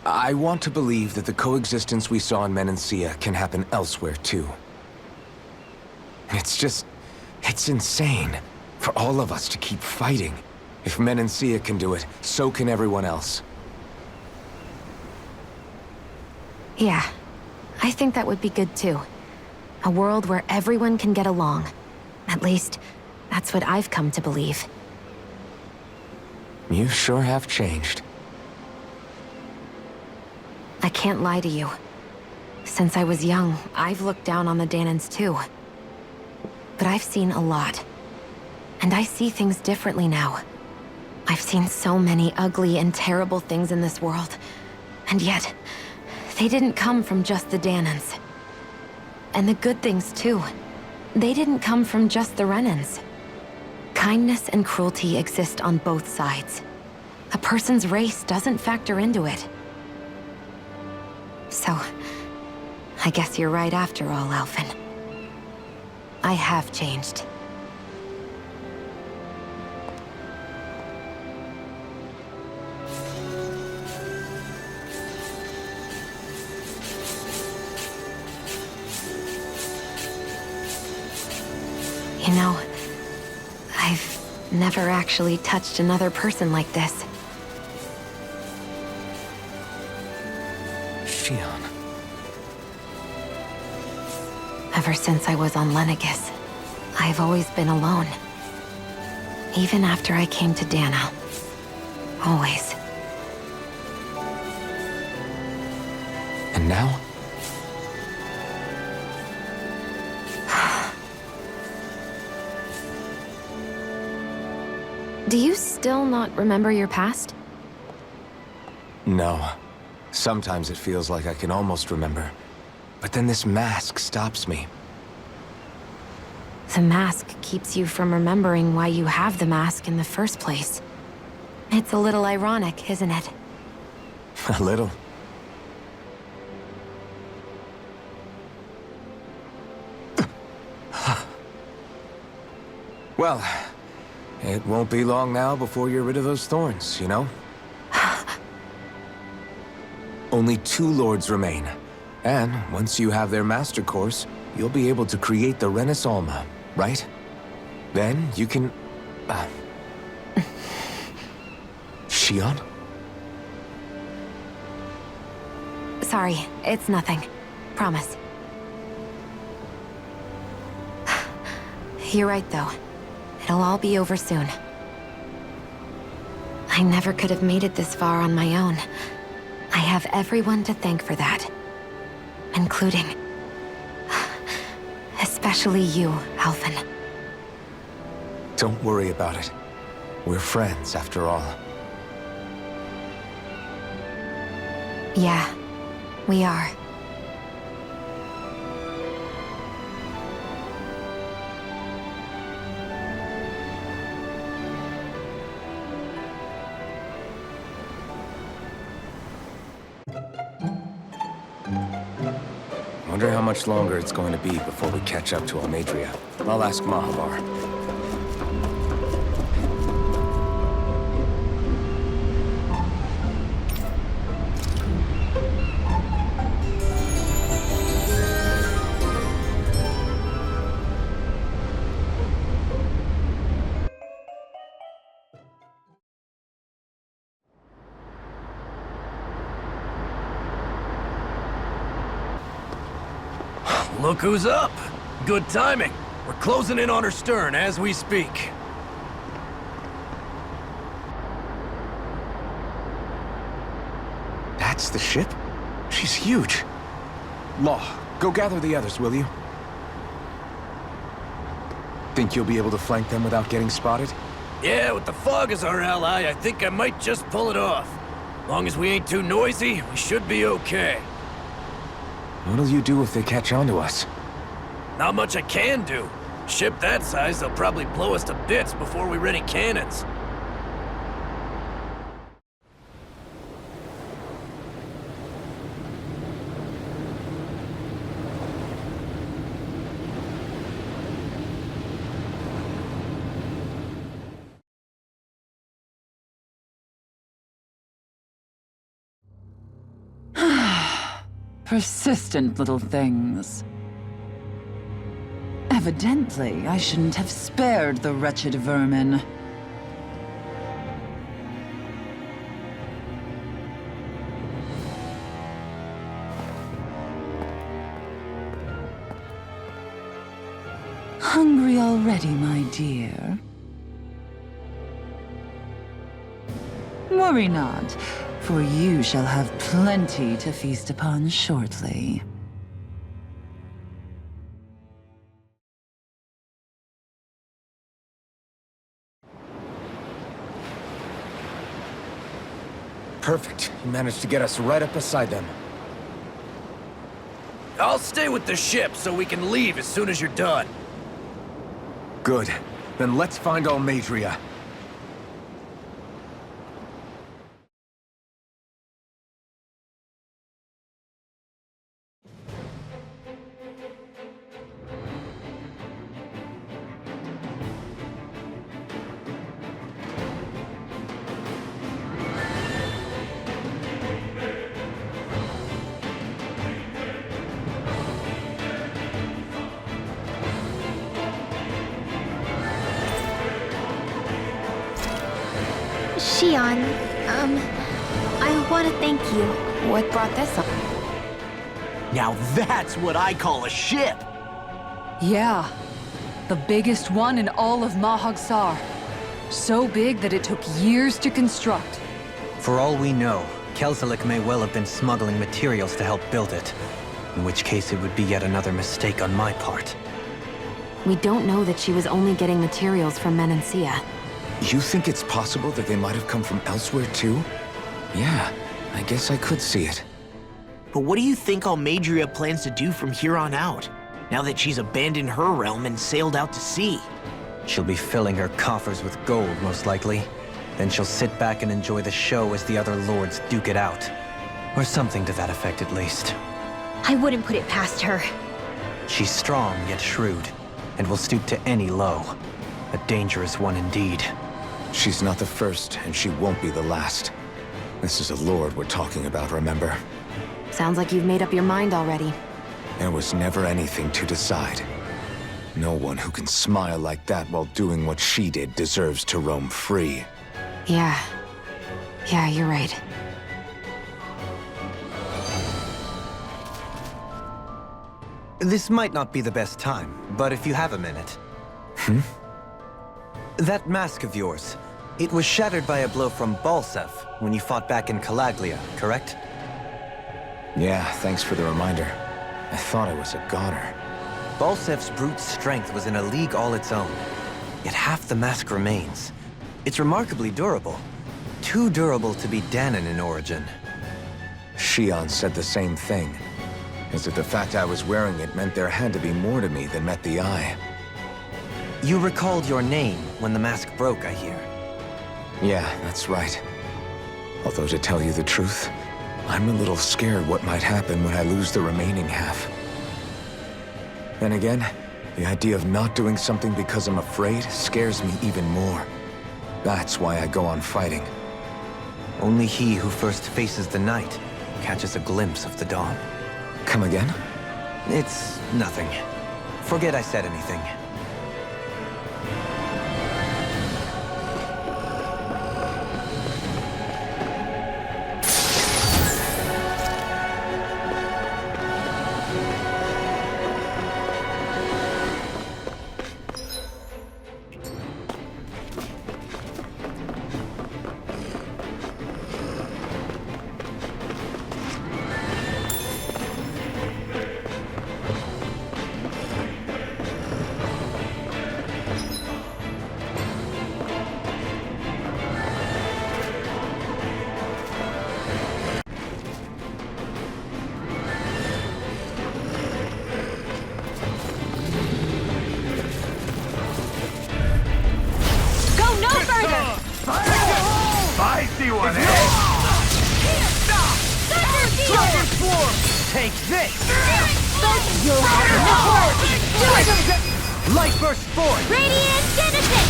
I want to believe that the coexistence we saw in Menancia can happen elsewhere, too. It's insane for all of us to keep fighting. If Menancia can do it, so can everyone else. Yeah, I think that would be good too. A world where everyone can get along. At least, that's what I've come to believe. You sure have changed. I can't lie to you. Since I was young, I've looked down on the Danans too. But I've seen a lot. And I see things differently now. I've seen so many ugly and terrible things in this world. And yet, they didn't come from just the Danans. And the good things too. They didn't come from just the Renans. Kindness and cruelty exist on both sides. A person's race doesn't factor into it. So, I guess you're right after all, Alphen. I have changed. You know, I've never actually touched another person like this. Shion. Ever since I was on Lenegis, I've always been alone. Even after I came to Dana. Always. And now? Do you still not remember your past? No. Sometimes it feels like I can almost remember. But then this mask stops me. The mask keeps you from remembering why you have the mask in the first place. It's a little ironic, isn't it? A little. Well, it won't be long now before you're rid of those thorns, you know? Only 2 lords remain. And once you have their master course, you'll be able to create the Renis Alma, right? Then you can... Shion? Sorry, it's nothing. Promise. You're right, though. It'll all be over soon. I never could have made it this far on my own. I have everyone to thank for that. Including... especially you, Alphen. Don't worry about it. We're friends, after all. Yeah, we are. Wonder how much longer it's going to be before we catch up to Almeidrea. I'll ask Mahavar. Look who's up! Good timing. We're closing in on her stern as we speak. That's the ship? She's huge. Law, go gather the others, will you? Think you'll be able to flank them without getting spotted? Yeah, with the fog as our ally, I think I might just pull it off. Long as we ain't too noisy, we should be okay. What'll you do if they catch on to us? Not much I can do. Ship that size, they'll probably blow us to bits before we ready cannons. Persistent little things. Evidently, I shouldn't have spared the wretched vermin. Hungry already, my dear? Worry not, for you shall have plenty to feast upon shortly. Perfect. You managed to get us right up beside them. I'll stay with the ship so we can leave as soon as you're done. Good. Then let's find Almeidrea. Xion, I want to thank you. What brought this up? Now that's what I call a ship! Yeah. The biggest one in all of Mahagsar. So big that it took years to construct. For all we know, Kelzelik may well have been smuggling materials to help build it. In which case it would be yet another mistake on my part. We don't know that she was only getting materials from Menancia. You think it's possible that they might have come from elsewhere too? Yeah, I guess I could see it. But what do you think Almeidrea plans to do from here on out, now that she's abandoned her realm and sailed out to sea? She'll be filling her coffers with gold, most likely. Then she'll sit back and enjoy the show as the other lords duke it out. Or something to that effect, at least. I wouldn't put it past her. She's strong, yet shrewd, and will stoop to any low. A dangerous one indeed. She's not the first, and she won't be the last. This is a lord we're talking about, remember? Sounds like you've made up your mind already. There was never anything to decide. No one who can smile like that while doing what she did deserves to roam free. Yeah. Yeah, you're right. This might not be the best time, but if you have a minute. That mask of yours, it was shattered by a blow from Balsef when you fought back in Calaglia, correct? Yeah, thanks for the reminder. I thought I was a goner. Balsef's brute strength was in a league all its own, yet half the mask remains. It's remarkably durable. Too durable to be Danon in origin. Xion said the same thing. As if the fact I was wearing it meant there had to be more to me than met the eye. You recalled your name when the mask broke, I hear. Yeah, that's right. Although to tell you the truth, I'm a little scared what might happen when I lose the remaining half. Then again, the idea of not doing something because I'm afraid scares me even more. That's why I go on fighting. Only he who first faces the night catches a glimpse of the dawn. Come again? It's nothing. Forget I said anything. Light burst forth! Radiant Genesis!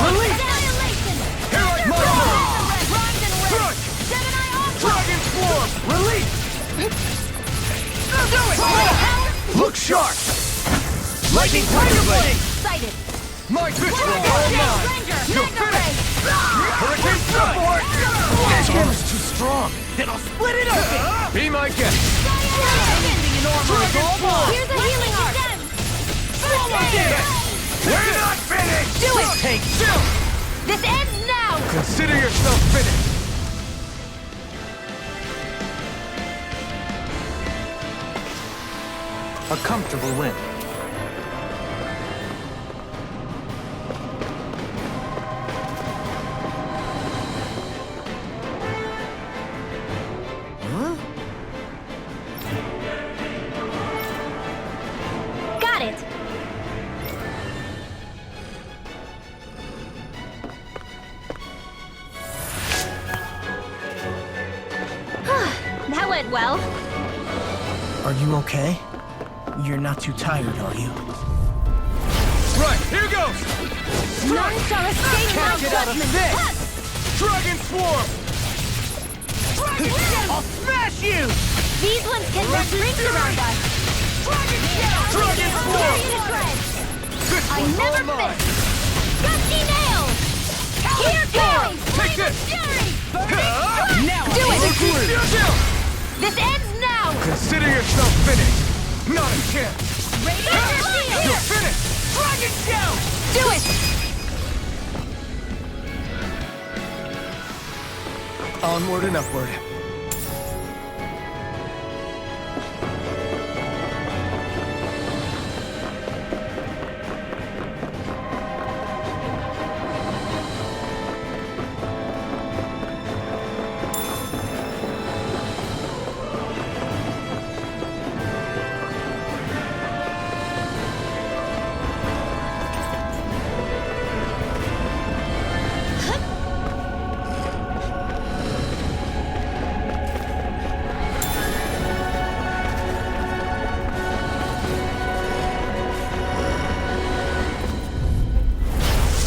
Release! Annihilation! Here I come! Rise and red! Crush! Gemini Ultra! Dragon Swarm! Release! Do it! Look sharp! Lightning Tiger Blade! Sighted! My fist will all Ranger! mine! You're finished! Hurricane support! This game is too strong! Then I'll split it open! Be my guest! Here's a healing arc! We're not finished! Do it! Take two! This ends now! Consider yourself finished. A comfortable win. Got it! That went well. Are you okay? You're not too tired, are you? Right, here goes! None shall escape my Can't get out of judgment! this! Dragon Swarm! I'll smash you! These ones can run rings around us! Dragon Swarm! I never miss! Gusty nail! Here goes! Take this! Fury! Now Do it! Still! This ends now! Consider yourself finished. Not a chance. You're finished! Dragon Shell! Do it! Onward and upward.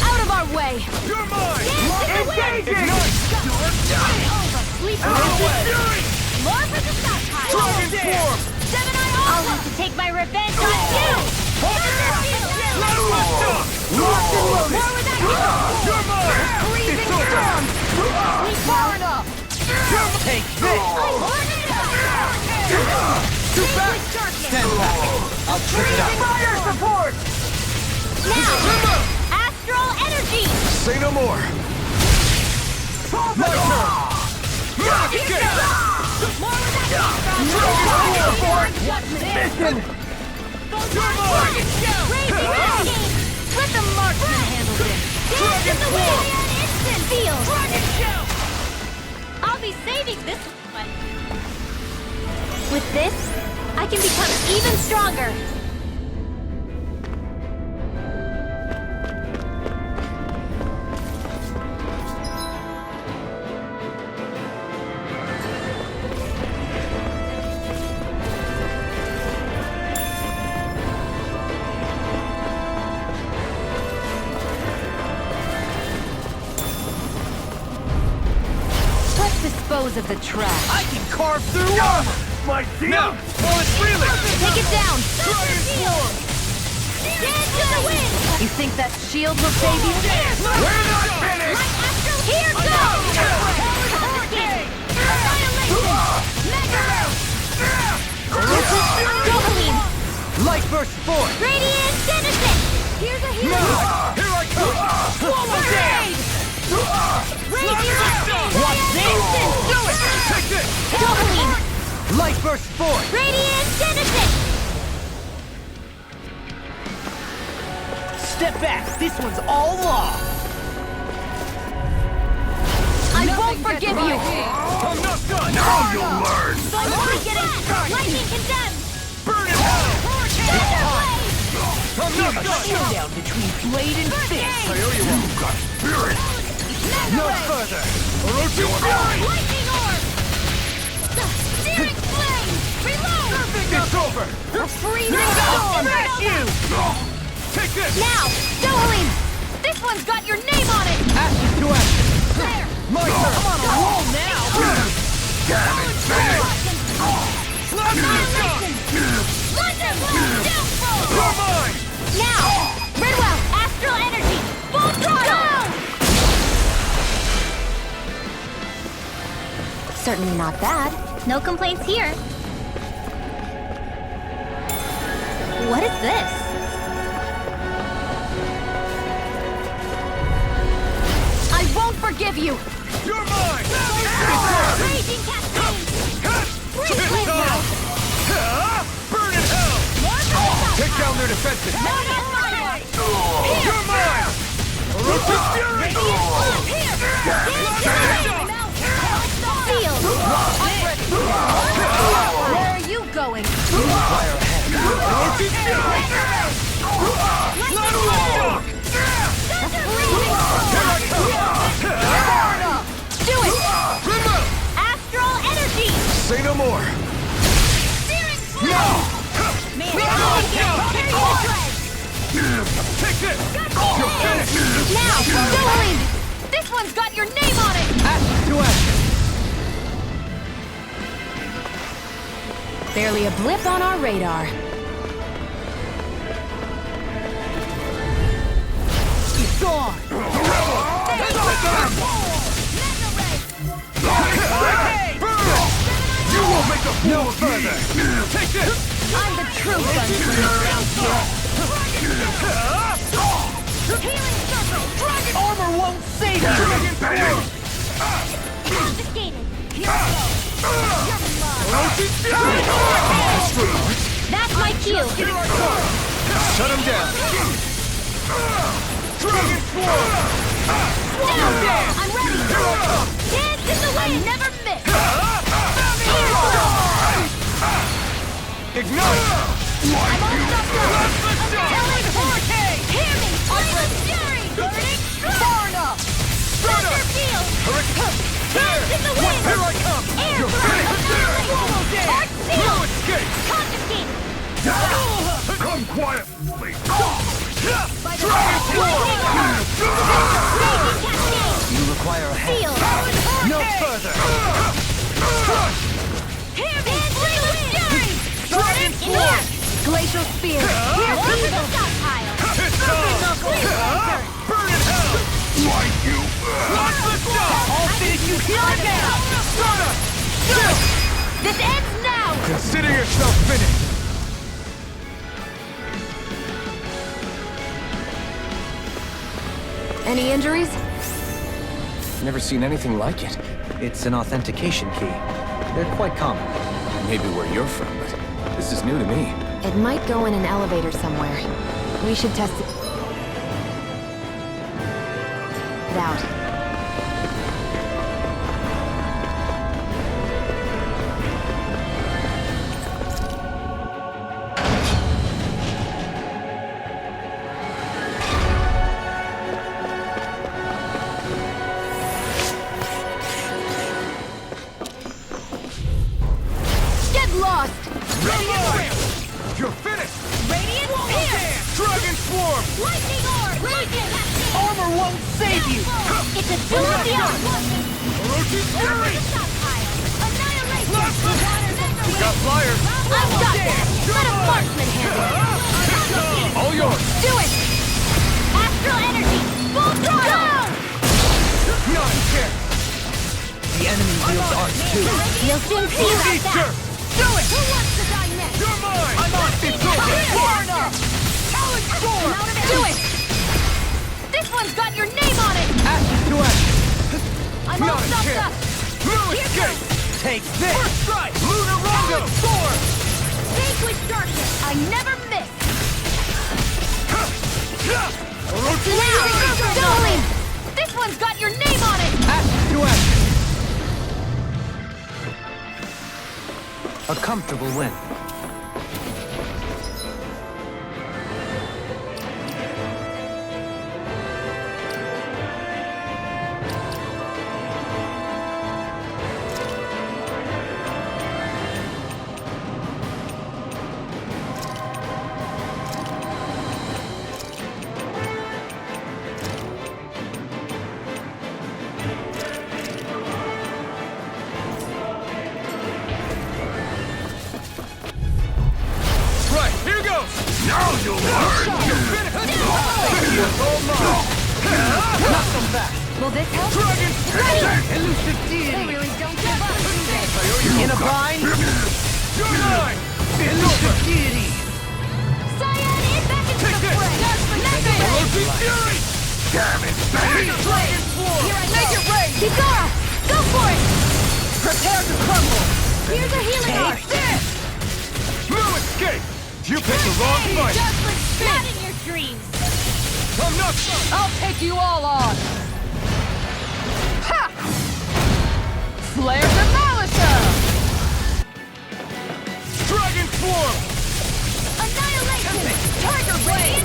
Out of our way! You're mine! Engaging! Sleep more for the stockpile! Dragon Swarm! Gemini Ultra! I'll have to take my revenge on you! Locked and loaded! More with that hero! You're mine! Freezing It's over! storm! Sleep far enough! Take this! Too fast! Stand back! I'll trip it up! Fire support! Now! Astral energy! Say no more! My turn! Rock again! More with that Mission! Raising hurricane! Let the marksman handle this! Dance in the wind! Instant field! I'll be saving this one! With this, I can become even stronger! Let's dispose of the trash. I can carve through armor! My shield! Now, while it's reeling! Take it down! Shield! Dance in the wind! You think that shield will save you? We're not finished! Here goes! Annihilation! Mega Dopamine! Light burst forth! Radiant Genesis! Here's a hero! Here I come! Swallow down! What's this? Do it! Take this! Dopamine! Light burst forth! Radiant Genesis! Step back! This one's all law! I won't forgive you! I'm not done! Now you'll learn! Lightning condemned! Burn in hell! I'm not A done! showdown between blade and fist! I owe you one. Got spirit! No further! Lightning orb! Searing flame! Reload! It's over! over! For freedom! Smash you! Take this! Now! Dohalim! This one's got your name on it! Ashes to ashes! There! My turn! Come on, a roll now! Annihilation! London! Downfall! You're mine! Now! Rinwell! Astral energy! Full throttle! Certainly not bad. No complaints here. What is this? I won't forgive you! You're mine! Raging cascade! It's time! Burn in hell! Take down their defenses! You're mine! Orochi's fury! Sealed! Where are you going? Orochi's fury! Not alone! Do it! Rinwell! Astral energy! Say no more! Searing No! Man, No! carry the thread! Take this! You're finished! Now, Dohalim! This one's got your name on it! Ashes to ashes! Barely a blip on our radar. It's gone! You won't make a fool no further! Take this! I'm the true gunslinger around here! Healing circle! Dragon! Armor won't save you! Dragon Bang! Confiscated! Here we go! Orochi's fury! That's my cue! Shut him down! Dragon Swarm! Down! I'm ready! Dance in the wind! I never miss! Ignite! I'm all stuffed up! Annihilation! Hear me! Flameless fury! Burning far enough! Thunder field! Dance in the wind! Here I come! Air You're thrust! finished! Annihilation! Arc No seal! escape! Confiscated! Come quietly! Dragon Swarm! Raging cascade! You require a hand. Seal! No further! Hear me! Flameless fury! Dragon In here! Glacial spear! Here's one for the stockpile! It's time! Burn in hell! Like you! Watch the shot! I'll finish you here and now! This ends now! Consider yourself finished! Any injuries? Never seen anything like it. It's an authentication key. They're quite common. Maybe where you're from, but this is new to me. It might go in an elevator somewhere. We should test it out. Get lost! You're finished! Radiant Pierce! Dragon Swarm! Lightning Orb! Lightning Cascade! Armor won't save you! It's a duel of the arts! Orochi's fury! Stockpile! Annihilation! We got flyers! I've got this! Let a marksman handle it! All yours! Do it! Astral energy! Full throttle! Not a chance! The enemy wields arts too. You'll soon see about that! Do it! Who wants to die next? You're mine! I'm on! It's over! Far enough! Talon Sword! Do it! This one's got your name on it! Ashes to ashes! I'm all Not a stuffed chance! up! No Here escape! Take this! First strike! Lunar Rondo! Sword! Vanquish darkness! I never miss! Orochi! Now! Dohalim! This one's got your name on it! Ashes to ashes! A comfortable win. Will this help? Dragon Ready! Elusive They deity! really don't give up, do they? In a bind? You're mine! Elusive deity! Cyan is back into Take the this! fray! Roasting Fury! Damn it, man! Dragon Swarm! Here I go! Make it rain! Kikara! Go for it! Prepare to crumble! Here's a healing art! This! No escape! You picked the wrong fight! Not in your dreams! I'm not... I'll take you all on! Ha! Flare the Malicia! Dragon Swarm! Annihilation! Tiger Blade!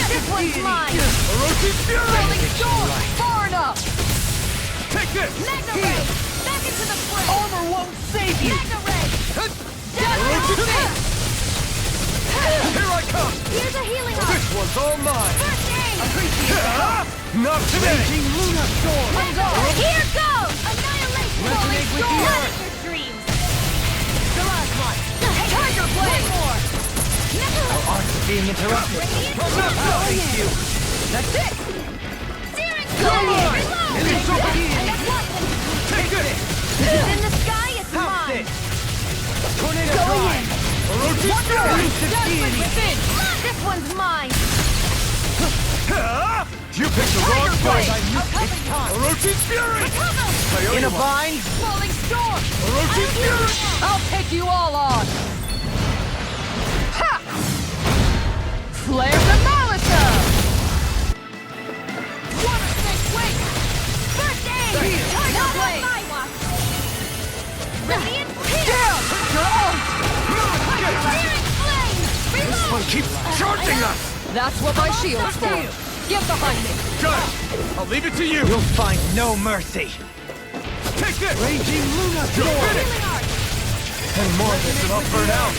This one's mine! Roasting Fury! Rolling Storm! Far enough! Take this! Mega Ray! Back into the fray! Armor won't save you! Mega Ray! Roasting Here I come! Here's a healing art! This one's all mine! First aid! Not today! Raging Luna Storm! Here goes! Annihilation! Resonate with the Not earth. in your dreams! Tiger Blade! More! Mega Ray! Arts are being interrupted. Radiant! you! That's it! Searing Come Blade! on! Reload! Elusive I deity! got one! Take this! It's in the sky, it's Pounce mine! it! Tornado Drive! Roasting Fury! Elusive deity! This one's mine! You picked the wrong fight! It's time! Roasting Fury! In a bind? Falling Storm! Roasting Fury! I'll take you all on! Ha! Flare the Malicia! Water Snake Wing! First aid! Tiger Not on Blade! my watch! Radiant Pierce! Down! Searing Flame! This Reload! one keeps charging us! That's what my shield's for! Get behind me! Got it! I'll leave it to you! You'll find no mercy! Take this! Raging Luna You're Storm! finished! And more of this and I'll burn out!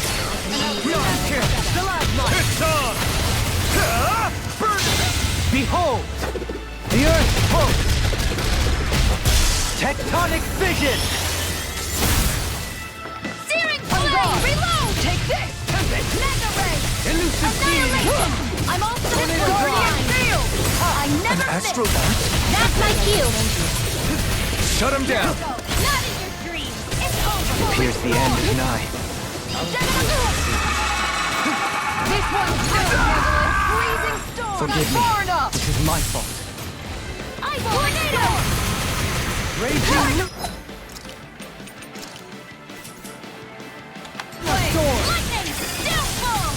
It's on! Burn it! Behold! The Earth's pulse! Tectonic vision! Searing Flame! Reload! Take this! Mega Ray! Elusive deity! Annihilation! I'm all set Tornado for Drive! mine! I never miss! That's my cue! Shut him down! Not in your dreams! It's over! Appears the end is nigh. This one's due! Freezing storm! Forgive me. Far enough! This is my fault. I tornado! Raging Lightning! Downfall!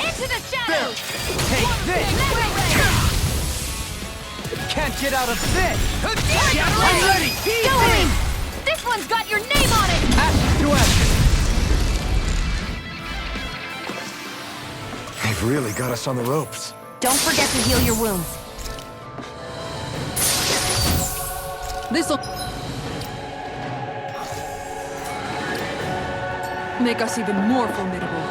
Into the shadows! Take this! Mega Ray! Can't get out of this! I'm ready! Go in! This one's got your name on it! Ashes to ashes! They've really got us on the ropes. Don't forget to heal your wounds. This'll make us even more formidable.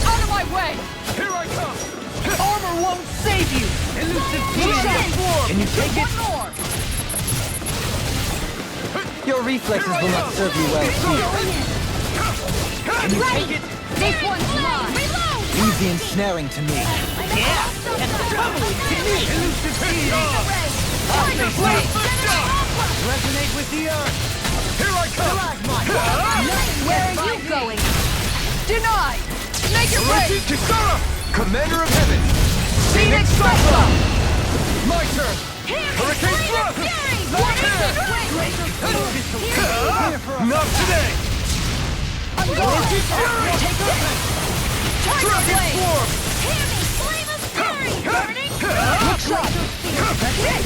Out of my way! Here I come! Armor won't save you! Elusive deity! Can you take it? More! Your reflexes will not serve you well here. Can you take it? This one's mine! Reload! Leave the ensnaring to me. Yeah! Elusive deity! Tiger Blade! Resonate with the earth! Here I come! Where are you going? Denied! Make it rain! Roasting Kisara! Commander of Heaven! Phoenix Cypher! My turn! Hurricane Thrust! Not today! I'm going! Roasting Fury! Tiger Dragon Blade! Swarm! Hear me! Flame of Fury! Burning!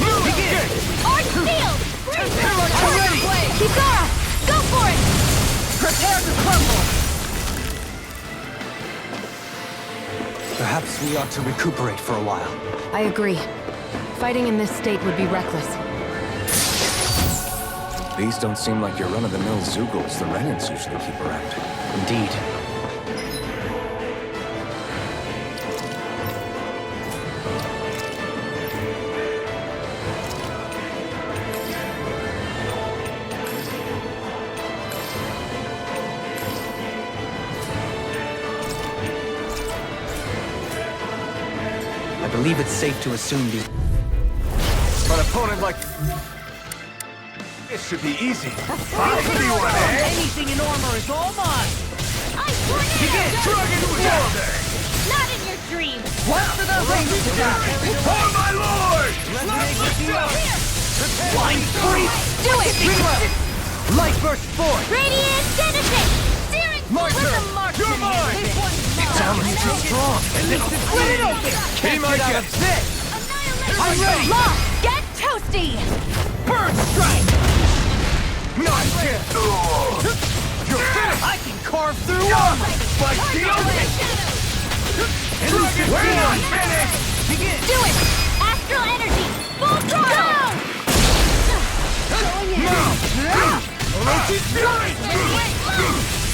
Move! Escape! Art sealed! Here I Tiger come! Blade! Kikara! Go for it! Prepare to crumble! Perhaps we ought to recuperate for a while. I agree. Fighting in this state would be reckless. These don't seem like your run-of-the-mill Zoogles the Renans usually keep around. Indeed. I believe it's safe to assume these... An opponent like... It should be easy. Anything in armor is all mine! Begin! Dragon Warrior! Not in your dreams! What's for the ranged attack? Oh my lord! Blind freeze! Do it! Rinwell! Light burst forth! Radiant Genesis! Searing with the mark! You're mine! Sounds too strong. Split it open! Be my Get out of guest. this! I'm ready! Lock! Get toasty! Burn strike! Not yet! You're finished! I can carve through armor! Like the open! We're not finished! Begin! Do it! Astral energy! Full throttle! Orochi's fury!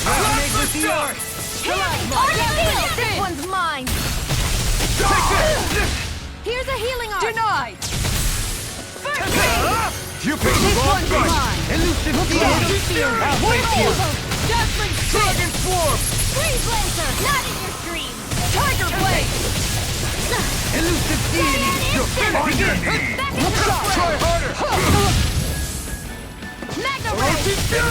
I'll with the art! This one's mine! Take this! Here's a healing art! Denied! You picked the wrong fight! Elusive field! Halfway here! Dazzling Dragon Swarm! Freeze Lancer! Not in your dreams! Tiger Blade! Elusive deity! You're finished! Try harder! Magna Orochi's fury!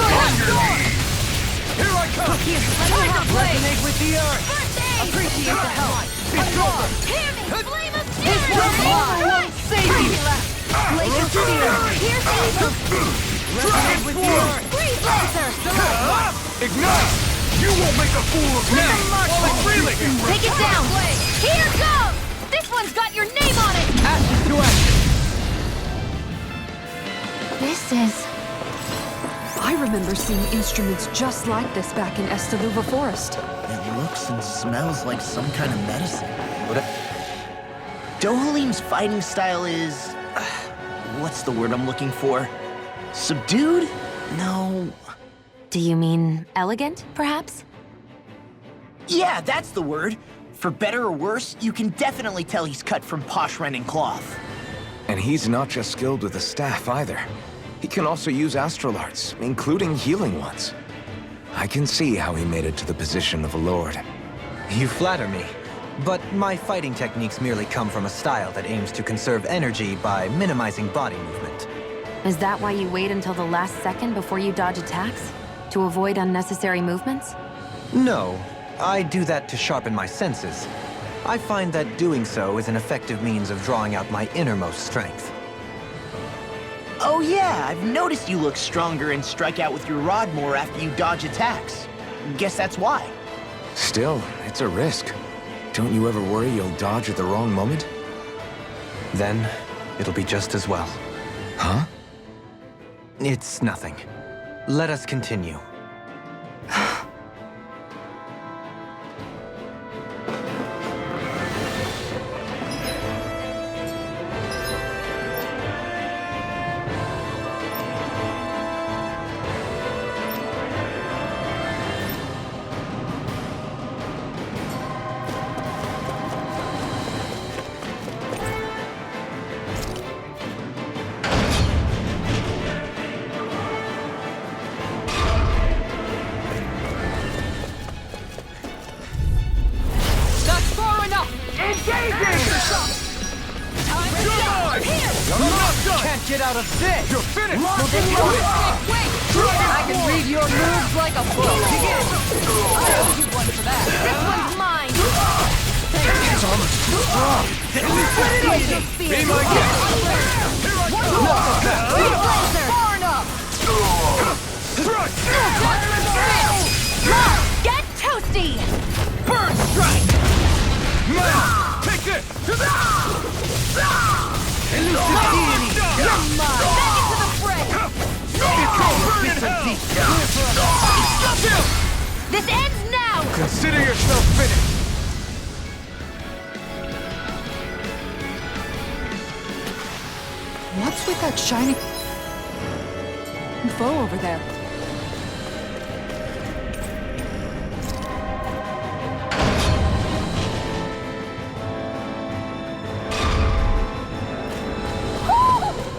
Here I come! Tiger Blade! Resonate with the earth! First aid! Appreciate the help! It's over! Hear me! Flame of This one's mine! Right! Save you! Blaze of Spear! Here's evil! Dragon with the earth! Freeze Lancer! Ignite! You won't make a fool of me! While it's reeling! Take it down! Here goes! This one's got your name on it! Ashes to ashes! This is... I remember seeing instruments just like this back in Estaluva Forest. It looks and smells like some kind of medicine. Dohalim's fighting style is... what's the word I'm looking for? Subdued? No... Do you mean elegant, perhaps? Yeah, that's the word. For better or worse, you can definitely tell he's cut from posh Renan cloth. And he's not just skilled with the staff either. He can also use astral arts, including healing ones. I can see how he made it to the position of a lord. You flatter me. But my fighting techniques merely come from a style that aims to conserve energy by minimizing body movement. Is that why you wait until the last second before you dodge attacks? To avoid unnecessary movements? No, I do that to sharpen my senses. I find that doing so is an effective means of drawing out my innermost strength. Oh yeah, I've noticed you look stronger and strike out with your rod more after you dodge attacks. Guess that's why. Still, it's a risk. Don't you ever worry you'll dodge at the wrong moment? Then, it'll be just as well. Huh? It's nothing. Let us continue. Can't get out of this! You're finished! I can read your moves like a book! Begin! I owe you one for that! This one's mine! It's almost too strong! Be my guest! Here I come! Freeze Lancer! Far enough! Thrust! Lock! Get toasty! Burn strike! Now! Take this! Elusive deity! You're mine! Back into the fray! This ends now! Consider yourself finished! What's with that shiny UFO over there.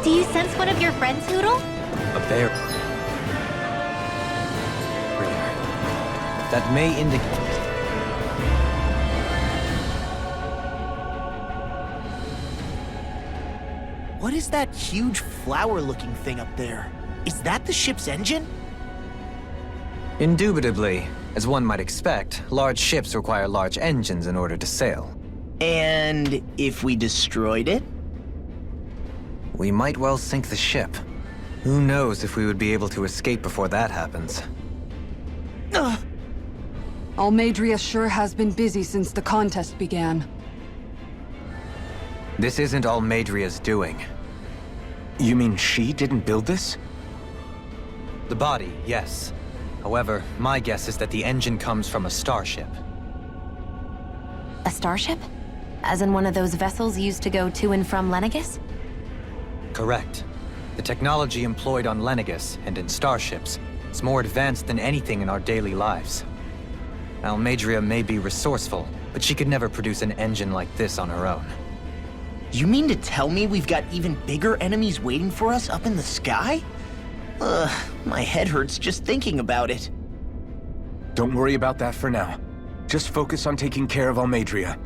Do you sense one of your friends, Hoodle? A bear. That may indicate... What is that huge flower-looking thing up there? Is that the ship's engine? Indubitably. As one might expect, large ships require large engines in order to sail. And if we destroyed it? We might well sink the ship. Who knows if we would be able to escape before that happens. Almeidrea sure has been busy since the contest began. This isn't Almeidrea's doing. You mean she didn't build this? The body, yes. However, my guess is that the engine comes from a starship. A starship? As in one of those vessels used to go to and from Lenegis? Correct. The technology employed on Lenegis and in starships is more advanced than anything in our daily lives. Almeidrea may be resourceful, but she could never produce an engine like this on her own. You mean to tell me we've got even bigger enemies waiting for us up in the sky? My head hurts just thinking about it. Don't worry about that for now. Just focus on taking care of Almeidrea.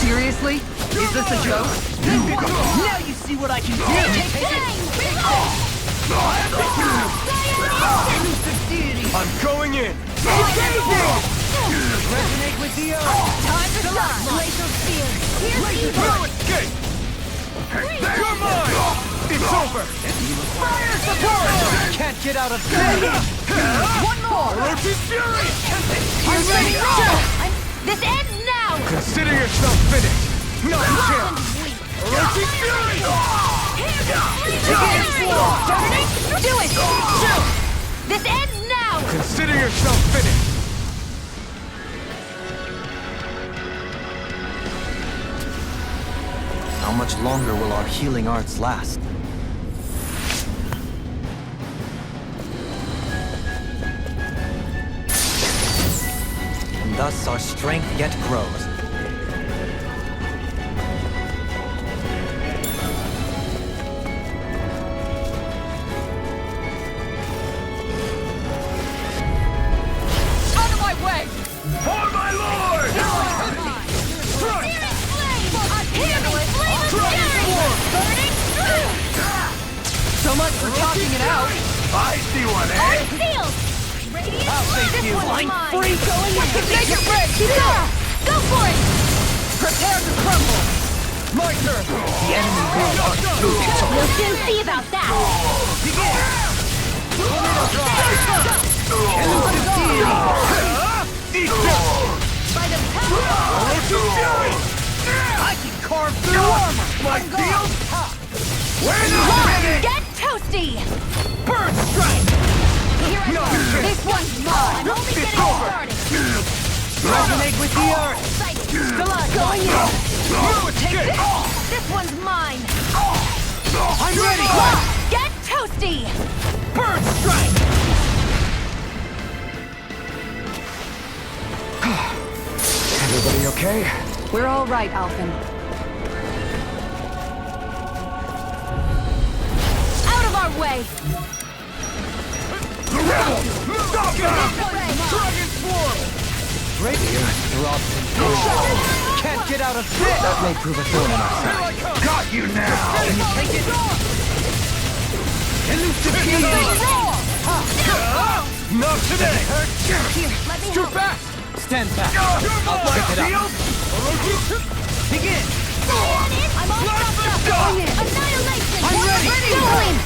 Seriously? Is this a joke? Now you see what I can do! I'm going in! Resonate with the earth. Time to shine. Glacial spear. Through escape! You're mine! It's over! Fire support. Can't get out of bed. One more. Orochi's fury! I'm ready. This ends now! Consider yourself finished! Not a chance! Orochi's fury! Do it! Shoot! This ends now! Consider yourself finished! How much longer will our healing arts last? And thus our strength yet grows. Out of my way. For my lord! So much for talking it out. I see one, eh? Sealed! I'll save you. I'm free going in. Make it break. Go for it! Prepare to crumble. My turn! The enemy will not move. We'll soon see about that! By the power of I can carve through armor! My deal? Where's the finish? Get toasty! Bird strike! Here I go! This one's mine! I'm only getting started! resonate with the earth. Going in! Take it! This one's mine! I'm ready! Get toasty! Bird strike! Everybody okay? We're all right, Alphen. Out of our way! Stop it! Dragon swarm! Rapier drops in fury. Can't get out of this! That may prove a thorn in our side. Got you now! Can you take it? Not today! Here, let me Scoot help. back! Stand back. I'll pick it up. Begin! I'm all stopped up! Going in! Annihilation! I'm ready! Going!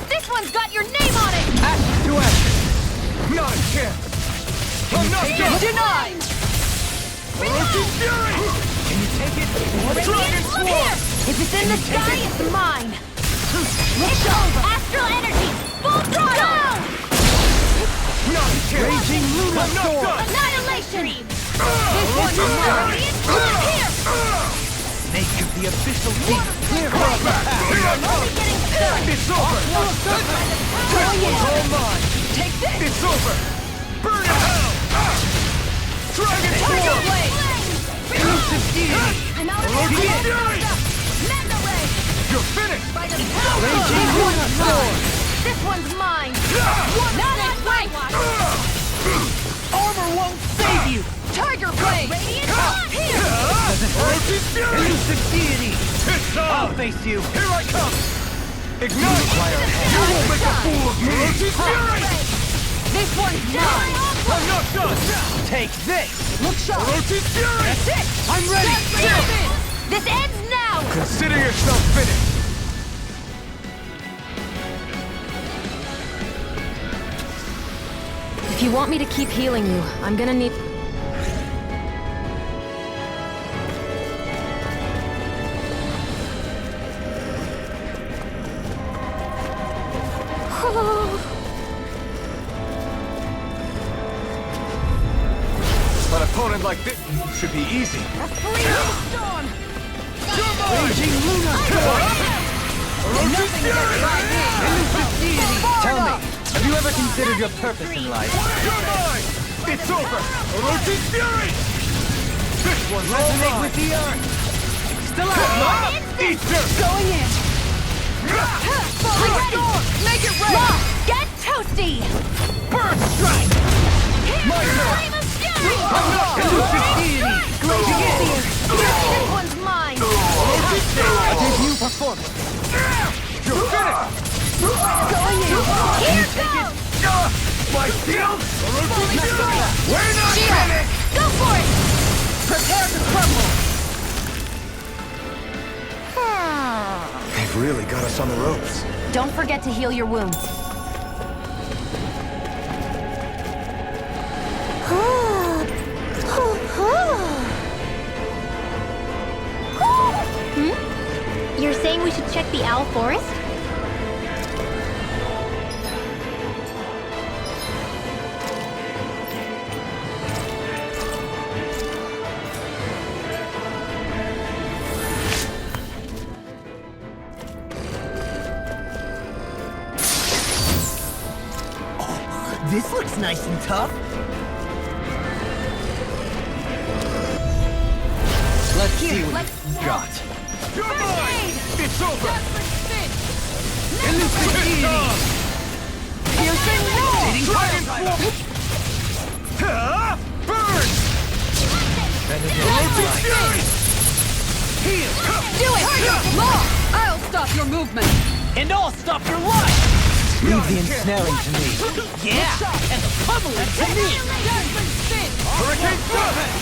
This one's got your name on it! Ash to ash. Not a chance! I'm not done! Denied. Orochi's fury! Can you take it? Dragon Look here! If it's in the sky, it's mine! It's over! Astral energy! Full throttle! Not a Raging Luna Storm! Annihilation! This one's mine! Here! Make of the official deep clear her path! Here I come! It's over! This one's all mine! Take this! It's over! Burn in hell! Dragon Tiger Form! Blade! Elusive Deity! Elusive Fury! Mega Ray! You're finished! By the power of Raging Luna Storm! This one's mine! Not on my watch! Armor won't save you! Tiger Blade! Radiant here! Elusive Fury! Elusive Deity! I'll face you! Here I come! Ignite! You won't make a fool of me! Elusive Fury! This one's mine! I'm not done! Take this! Look sharp! Elusive Fury! That's it! I'm ready! This ends now! Consider yourself finished! If you want me to keep healing you, I'm gonna need... An opponent like this should be easy. Storm! Raging Luna Storm! Elusive Fury! Elusive Deity! Tell me, have you ever considered your purpose in life? You're mine! It's over! Elusive Fury! This one's resonate with the earth! Still out! Easter! Going in! Fully ready! Make it rain! Lock! Get toasty! Bird Strike! My turn! Flame of Fury! Elusive Deity! This one's mine! Debut performance! You're finished! Going in! Here goes! My shield! Elusive Fury! We're not Shield! finished! Go for it! Prepare to crumble! They've really got us on the ropes. Don't forget to heal your wounds. You're saying we should check the Owl Forest? This looks nice and tough. Let's see what you got. You're mine! It's over! Elusive Deity! Piercing roll! Dragon Form! Burn! Elusive Fury! Heal! Do it! Law! I'll stop your movement! And I'll stop your life! Leave the ensnaring to me. Yeah! And the pummeling to me! Hurricane Serpent!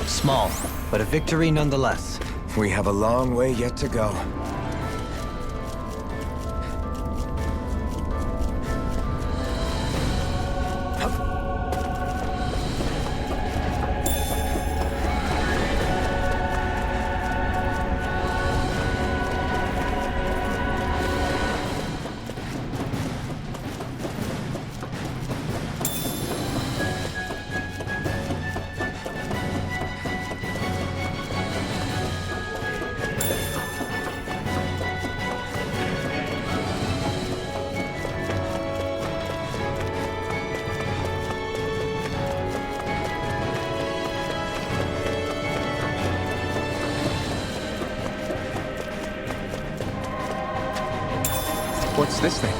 Small, but a victory nonetheless. We have a long way yet to go. What's this thing?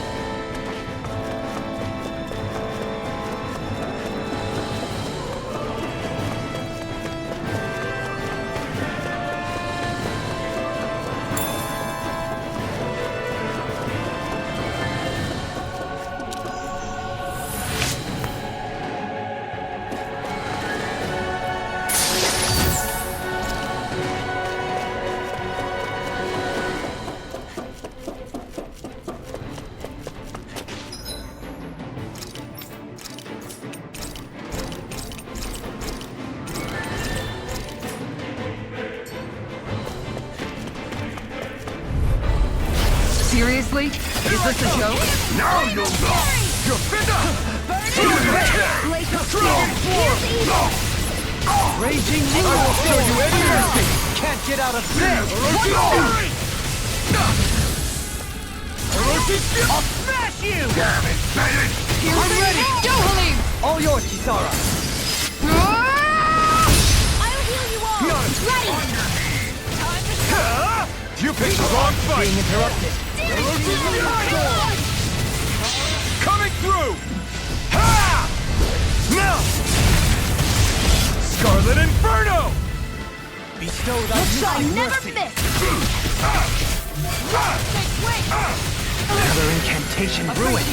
Seriously? Is this a joke? Now you'll go! You're finished! Raging Niez! I will show you any mercy! Can't get out of this! I'll smash you! Damn it, Bennett! I'm ready! Go, Halim! All yours, Kisara! I'll heal you all! Ready! You picked the wrong fight! Being interrupted. Coming through! Ha! Now! Scarlet Inferno! Bestow thy mercy! Never miss! Another incantation ruined!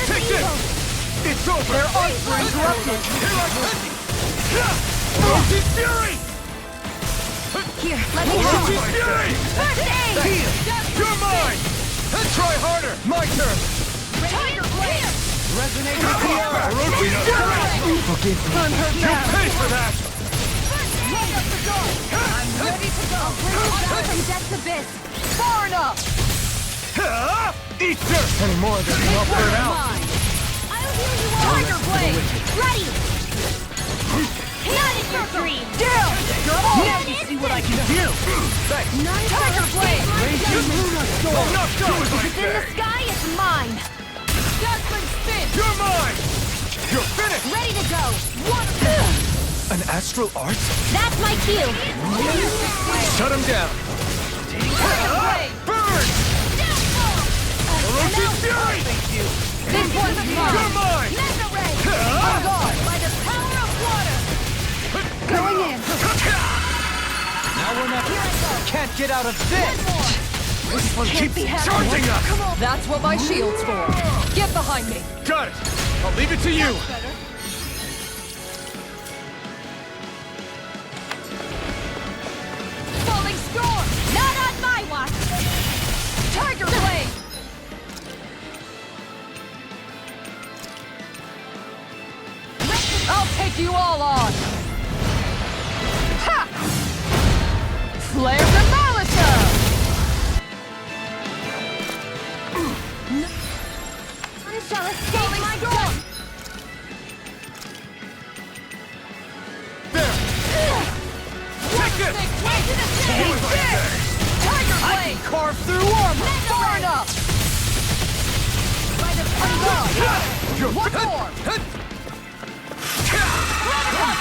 Take this! It's over! Their arts were interrupted! Rosie Fury! Here, let me help! Rosie Fury! First aid! Heal! You're mine! Try harder! My turn! Tiger Blade! Resonating Tiara! Rosie Fury! Forgive me. You'll pay for that! I'm ready to go! From death's abyss! Far enough! Eat dirt! Any more than you'll burn out! I'll heal you all! Tiger Blade! Ready! Not in your dream! Down! Now you see what I can do! Tiger Blade! I'm not done! If it's in the sky, it's mine! Dazzling spin! You're mine! You're finished! Ready to go! One! An astral art? That's my cue! Shut him down! Tiger Blade! Burn! Rosie Fury! This one's mine! You're mine! Mega Ray! On guard by the power of water! Going in! Now we're not... Can't get out of this! This one Can't keeps be happening. charging us! Come on! That's what my shield's for. Get behind me! Got it! I'll leave it to you! Falling storm! Not on my watch! Tiger Blade! I'll take you all on! Ha! Flare Demolition! None shall escape my gun! There! Take this! Take this! Tiger I Blade! can carve through armor! Far enough! By the power! You're One more!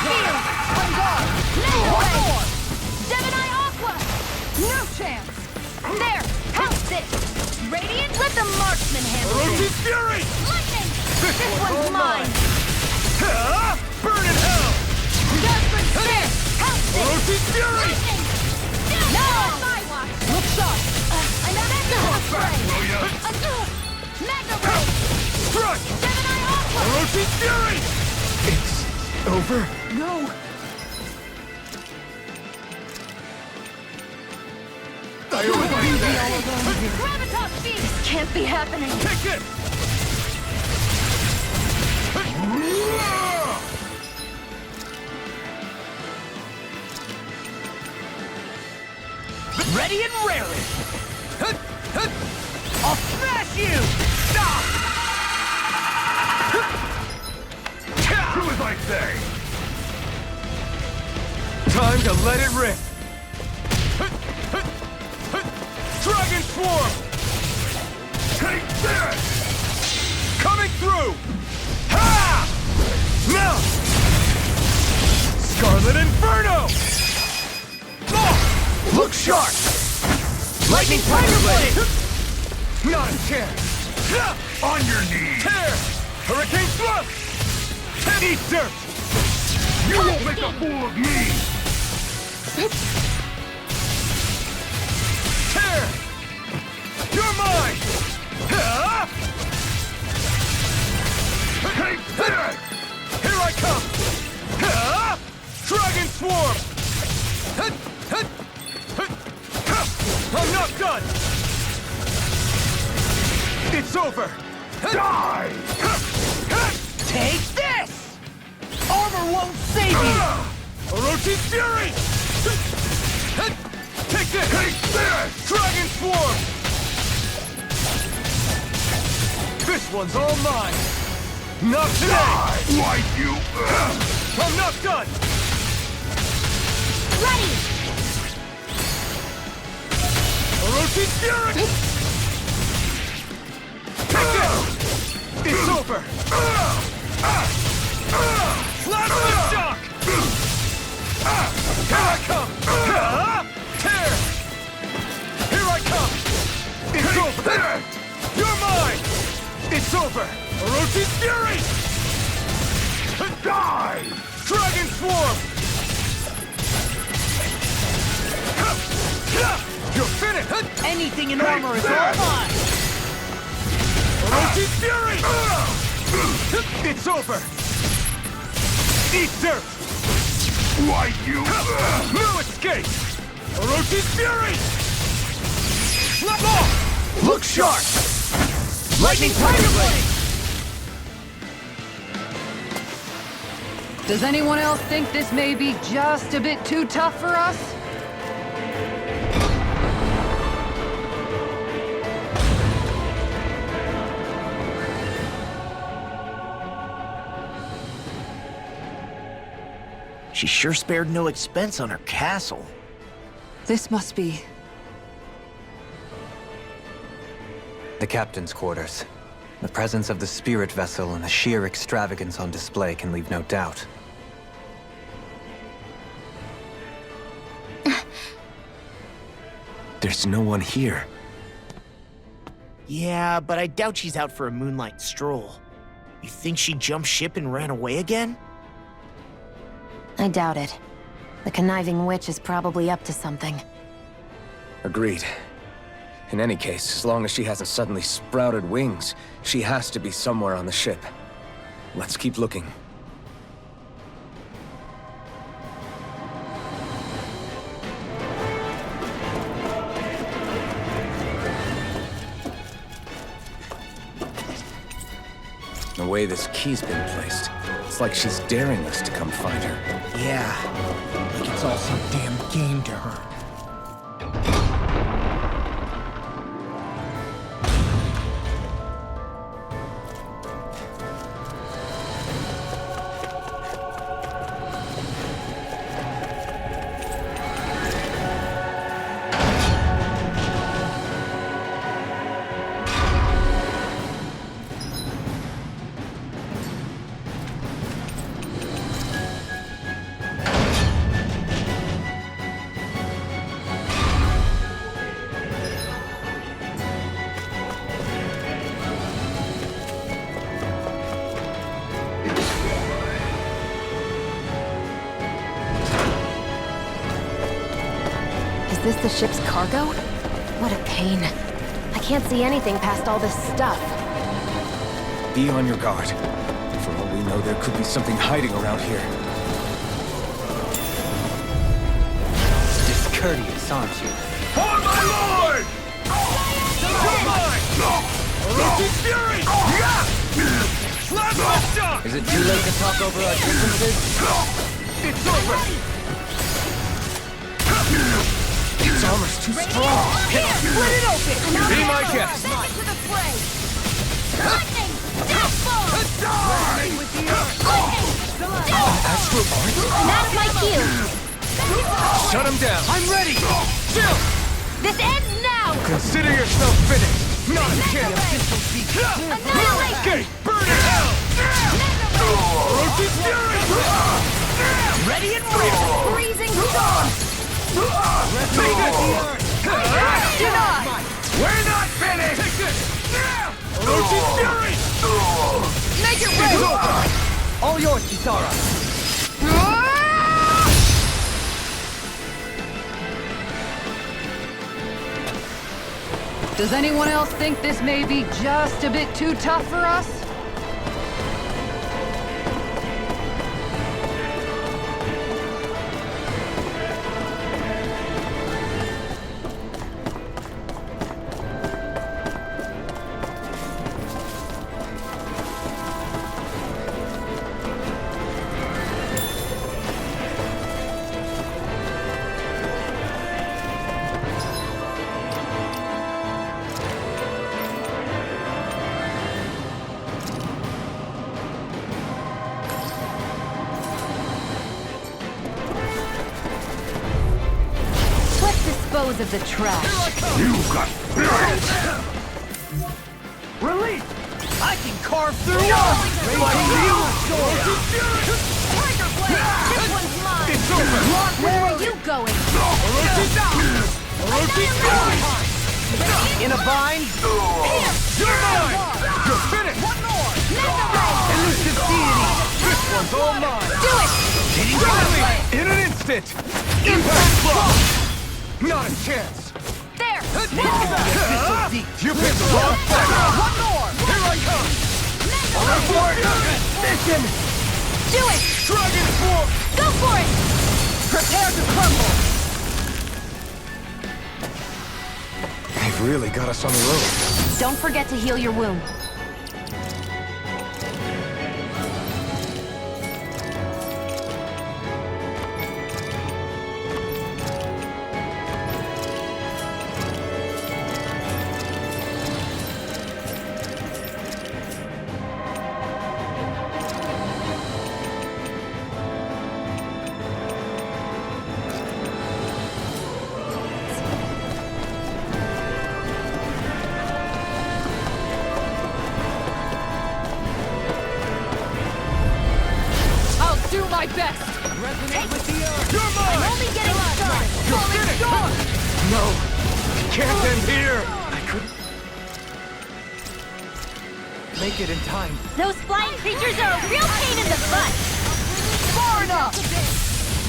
Field! On guard! One more! Gemini Aqua! No chance! There! House this! Radiant, let the marksman handle Rosie this! Fury! Lightning! This This one's one's mine! Burn in hell! Desperate Spear! House this! Rosie Fury! Lightning! Now on my watch! Look sharp! Another spray! Mega Ray! Struck! Gemini Aqua! Rosie Fury! It's over? No! I always knew that! Gravitas Beam! This can't be happening! Take it! Ready and raring! I'll smash you! Do as I say! Time to let it rip! Dragon Swarm! Take this! Coming through! Ha! Now! Scarlet Inferno! Oh! Look sharp! Lightning Tiger Blade! Not a chance! On your knees! Tear! Hurricane Thrust! Eat dirt! You won't make a fool of me! Tear! You're mine! Take this! Here I come! Dragon Swarm! I'm not done! It's over! Die! Take this! Armor won't save you! Orochi's Fury! Take this! Take this! Dragon Swarm! This one's all mine! Not today! Like you! I'm not done! Ready! Orochi's Fury! Take this! It's over! Plasma Shock! Here I come! Tear! Here I come! It's over! You're mine! It's over! Orochi's Fury! Die! Dragon Swarm! You're finished! Anything in armor is all mine! Orochi's Fury! It's over! Eat dirt! Why you? No escape! Orochi's Fury! Slap off! Look sharp! Lightning Tiger Blade! Does anyone else think this may be just a bit too tough for us? She sure spared no expense on her castle. This must be... The captain's quarters. The presence of the spirit vessel and the sheer extravagance on display can leave no doubt. There's no one here. Yeah, but I doubt she's out for a moonlight stroll. You think she jumped ship and ran away again? I doubt it. The conniving witch is probably up to something. Agreed. In any case, as long as she hasn't suddenly sprouted wings, she has to be somewhere on the ship. Let's keep looking. The way this key's been placed, it's like she's daring us to come find her. Yeah, like it's all some damn game to her. Is this the ship's cargo? What a pain. I can't see anything past all this stuff. Be on your guard. For all we know, there could be something hiding around here. Discourteous, aren't you? For my lord! You're mine! Orochi's Fury! Plasma Shock! Is it too late to talk over our differences? It's over! Its armor's too strong! Split it open! Be my guest! Lightning! Deathfall! Astral Arts? That's my cue! Shut him down! I'm ready! Chill! This ends now! Consider yourself finished! Not a chance! Annihilation! Okay, burn in hell! Orochi's Fury! Ready and roll! Freezing storm! Take this! Denied! We're not finished! Take this! Orochi's Fury! Make it rain! All yours, Kitara! Does anyone else think this may be just a bit too tough for us? dispose of the trash. You got release! I can carve through walls! Tiger Blade! This one's mine! It's over! Where are you going? In a bind? You're mine! You're finished! One more! Mega Ray! Elusive deity! This one's all mine! Do it! In an instant! Impact block! Not a chance! There! You picked the wrong fight! One more! Here I come! Mission! Do it! Dragon form! Go for it! Prepare to crumble! They've really got us on the road. Don't forget to heal your wound. My best! Resonate with the earth! You're mine! I'm only getting started! Falling storm! No! Can't end here! I couldn't make it in time. Those flying creatures are a real pain in the butt. Far enough!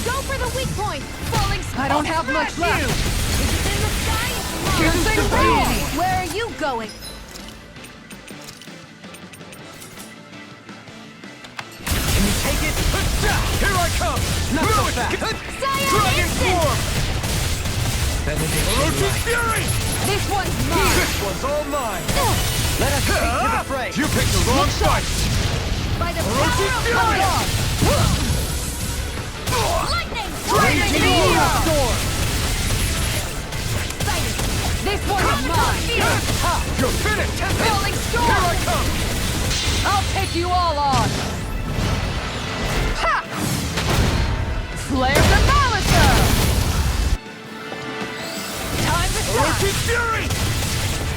Go for the weak point! Falling I don't have much left. Is it in the sky? Piercing rain! Where are you going? Can you take it? Here I come! Not so fast! Dragon form! Orochi Fury! This one's mine! This one's all mine! Let us take to the fray. You picked the wrong fight! By the Orochi power of Fury! lightning! Raging Lunar Storm! This one's mine! You're finished! Falling storm! Here I come! I'll take you all on! Ha! Flare the Malisa! Time to start! Orochi Fury!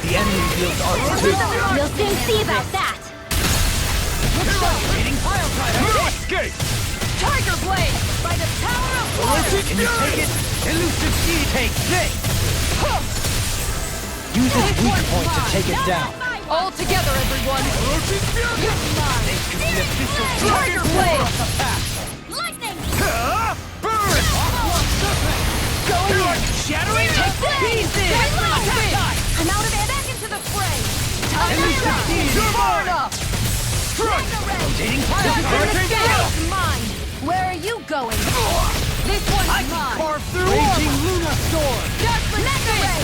The enemy wields arts too. We'll soon see about that. Hitting pile driver. No escape! Tiger Blade! By the power of Orochi Can you take Fury! it? Elusive deity, take this! Use its weak point to take it down. All together, everyone! Orochi Fury! This could be official Tiger Blade! lightning! Burn! Going in! Shattering! Take pieces! I'm out of air. Back into the fray! Time to Elusive stop! deity! You're Far mine! enough! Strike! Rotating pile Just driver. in the scale! It's mine! Where are you going? This one's I can mine! carve through Raging Lunar Storm. Mega Ray!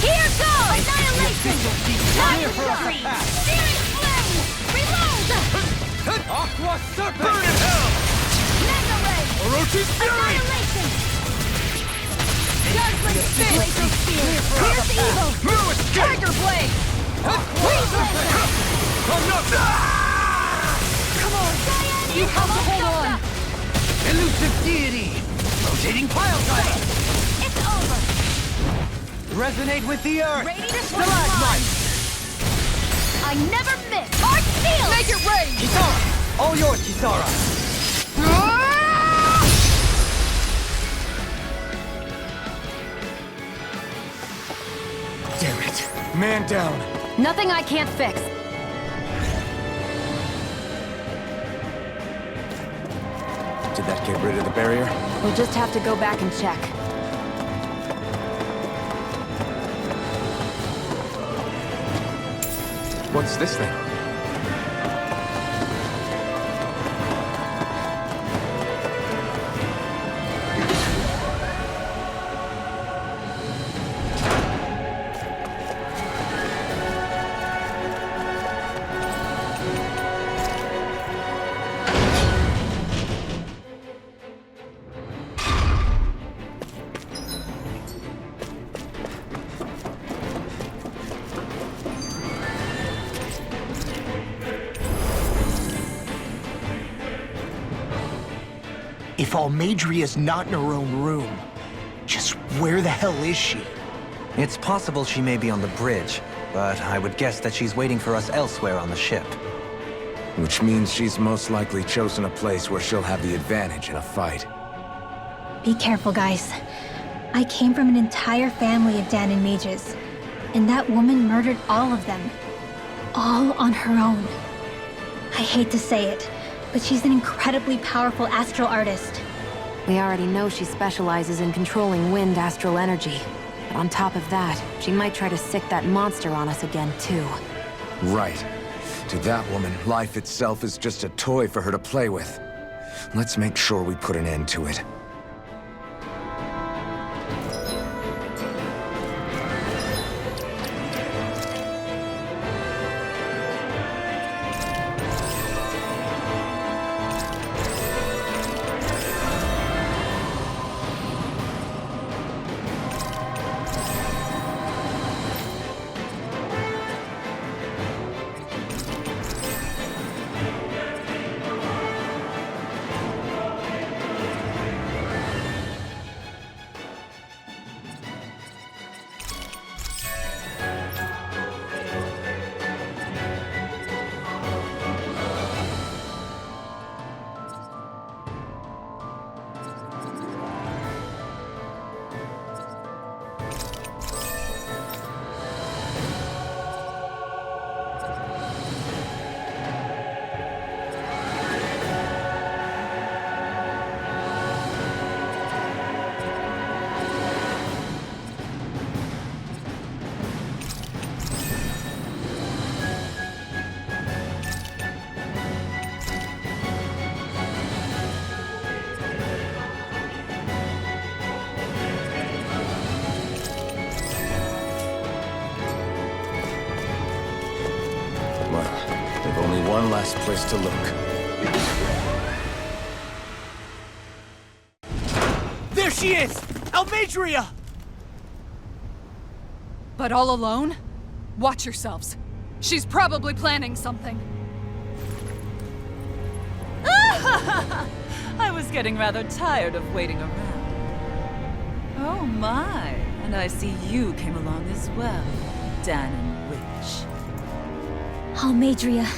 Here goes! Annihilation! Time to for us to shine! pass. Searing flame! Reload! Aqua Serpent. Burn in hell! Mega Ray! Orochi Fury! Annihilation! Judgment Spit! Laser Spear! Here's evil! No escape! Tiger Blade! Enough! Come on! You have to hold on! Elusive deity. Rotating pile driver. It's over! Resonate with the earth. This one's mine! I never miss! Arch Field! Make it rain! Kisara. All yours, Kisara. Damn it! Man down! Nothing I can't fix. Did that get rid of the barrier? We'll just have to go back and check. What's this thing? If Almeidrea's not in her own room, just where the hell is she? It's possible she may be on the bridge, but I would guess that she's waiting for us elsewhere on the ship. Which means she's most likely chosen a place where she'll have the advantage in a fight. Be careful, guys. I came from an entire family of Danon mages, and that woman murdered all of them. All on her own. I hate to say it, but she's an incredibly powerful astral artist. We already know she specializes in controlling wind astral energy. But on top of that, she might try to sick that monster on us again, too. Right. To that woman, life itself is just a toy for her to play with. Let's make sure we put an end to it. One last place to look. There she is! Almeidrea! But all alone? Watch yourselves. She's probably planning something. I was getting rather tired of waiting around. Oh my, and I see you came along as well, Danon Witch. Almeidrea.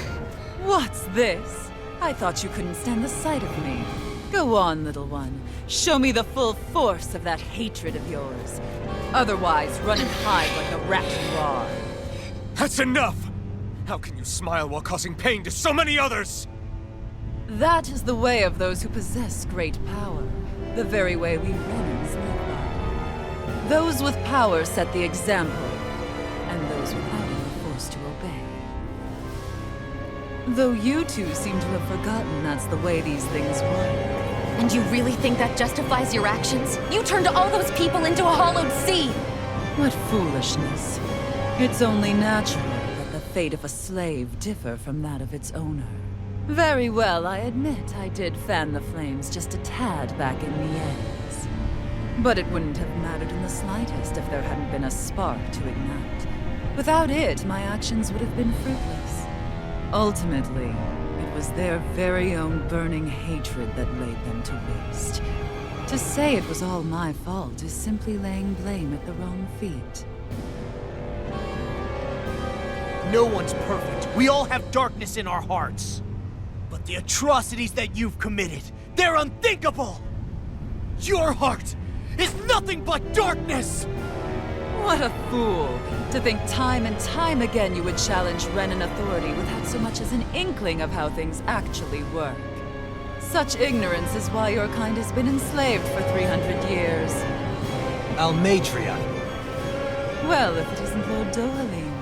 What's this? I thought you couldn't stand the sight of me. Go on, little one. Show me the full force of that hatred of yours. Otherwise, run and hide like the rat you are. That's enough! How can you smile while causing pain to so many others? That is the way of those who possess great power. The very way we Renans live by. Those with power set the example, and those without it are forced to obey. Though you two seem to have forgotten that's the way these things work. And you really think that justifies your actions? You turned all those people into a hollowed sea! What foolishness. It's only natural that the fate of a slave differ from that of its owner. Very well, I admit I did fan the flames just a tad back in Niez. But it wouldn't have mattered in the slightest if there hadn't been a spark to ignite. Without it, my actions would have been fruitless. Ultimately, it was their very own burning hatred that laid them to waste. To say it was all my fault is simply laying blame at the wrong feet. No one's perfect. We all have darkness in our hearts. But the atrocities that you've committed, they're unthinkable! Your heart is nothing but darkness! What a fool! To think time and time again you would challenge Renan authority without so much as an inkling of how things actually work. Such ignorance is why your kind has been enslaved for 300 years. Almeidrea. Well, if it isn't Lord Dohalim.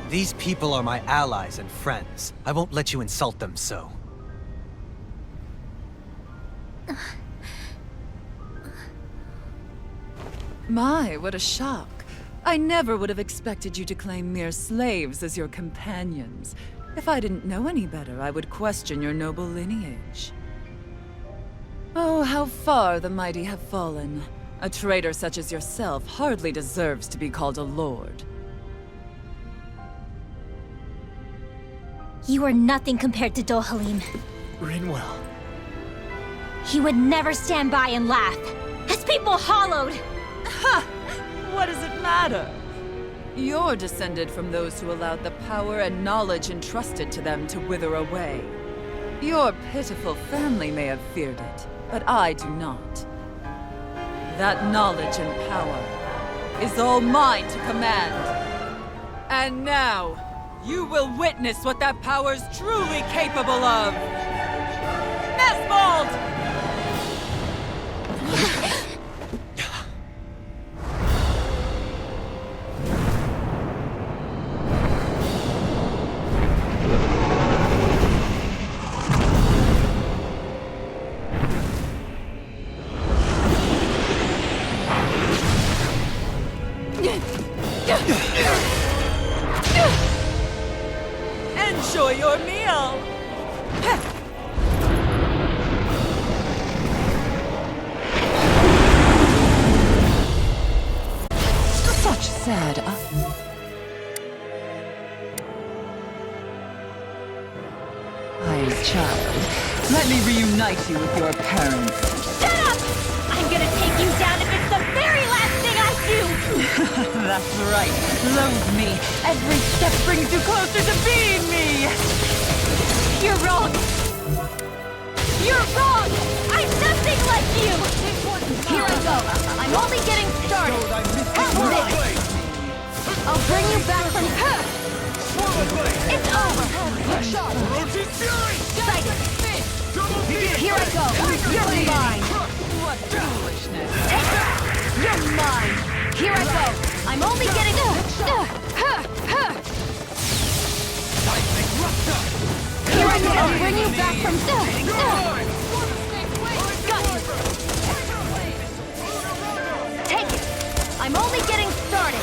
These people are my allies and friends. I won't let you insult them so. My, what a shock. I never would have expected you to claim mere slaves as your companions. If I didn't know any better, I would question your noble lineage. Oh, how far the mighty have fallen. A traitor such as yourself hardly deserves to be called a lord. You are nothing compared to Dohalim. Rinwell. He would never stand by and laugh. His people hollowed! Ha! what does it matter? You're descended from those who allowed the power and knowledge entrusted to them to wither away. Your pitiful family may have feared it, but I do not. That knowledge and power is all mine to command. And now, you will witness what that power's truly capable of! Nesmold! Enjoy your meal! Such sad Eyes, child. Let me reunite you with your parents. Shut up! I'm gonna take you down if it's the very last thing I do! That's right. Loathe me. Every step brings you closer to being me! You're wrong! You're wrong! I'm nothing like you! Here I go! I'm only getting started! How's this? I'll bring you back from... It's over! Sighted! Here I go! You're mine! What foolishness! Take it! You're mine! Here I go! I'm only getting... Here I go! I'll bring you back from... Got you! Take it! I'm only getting started!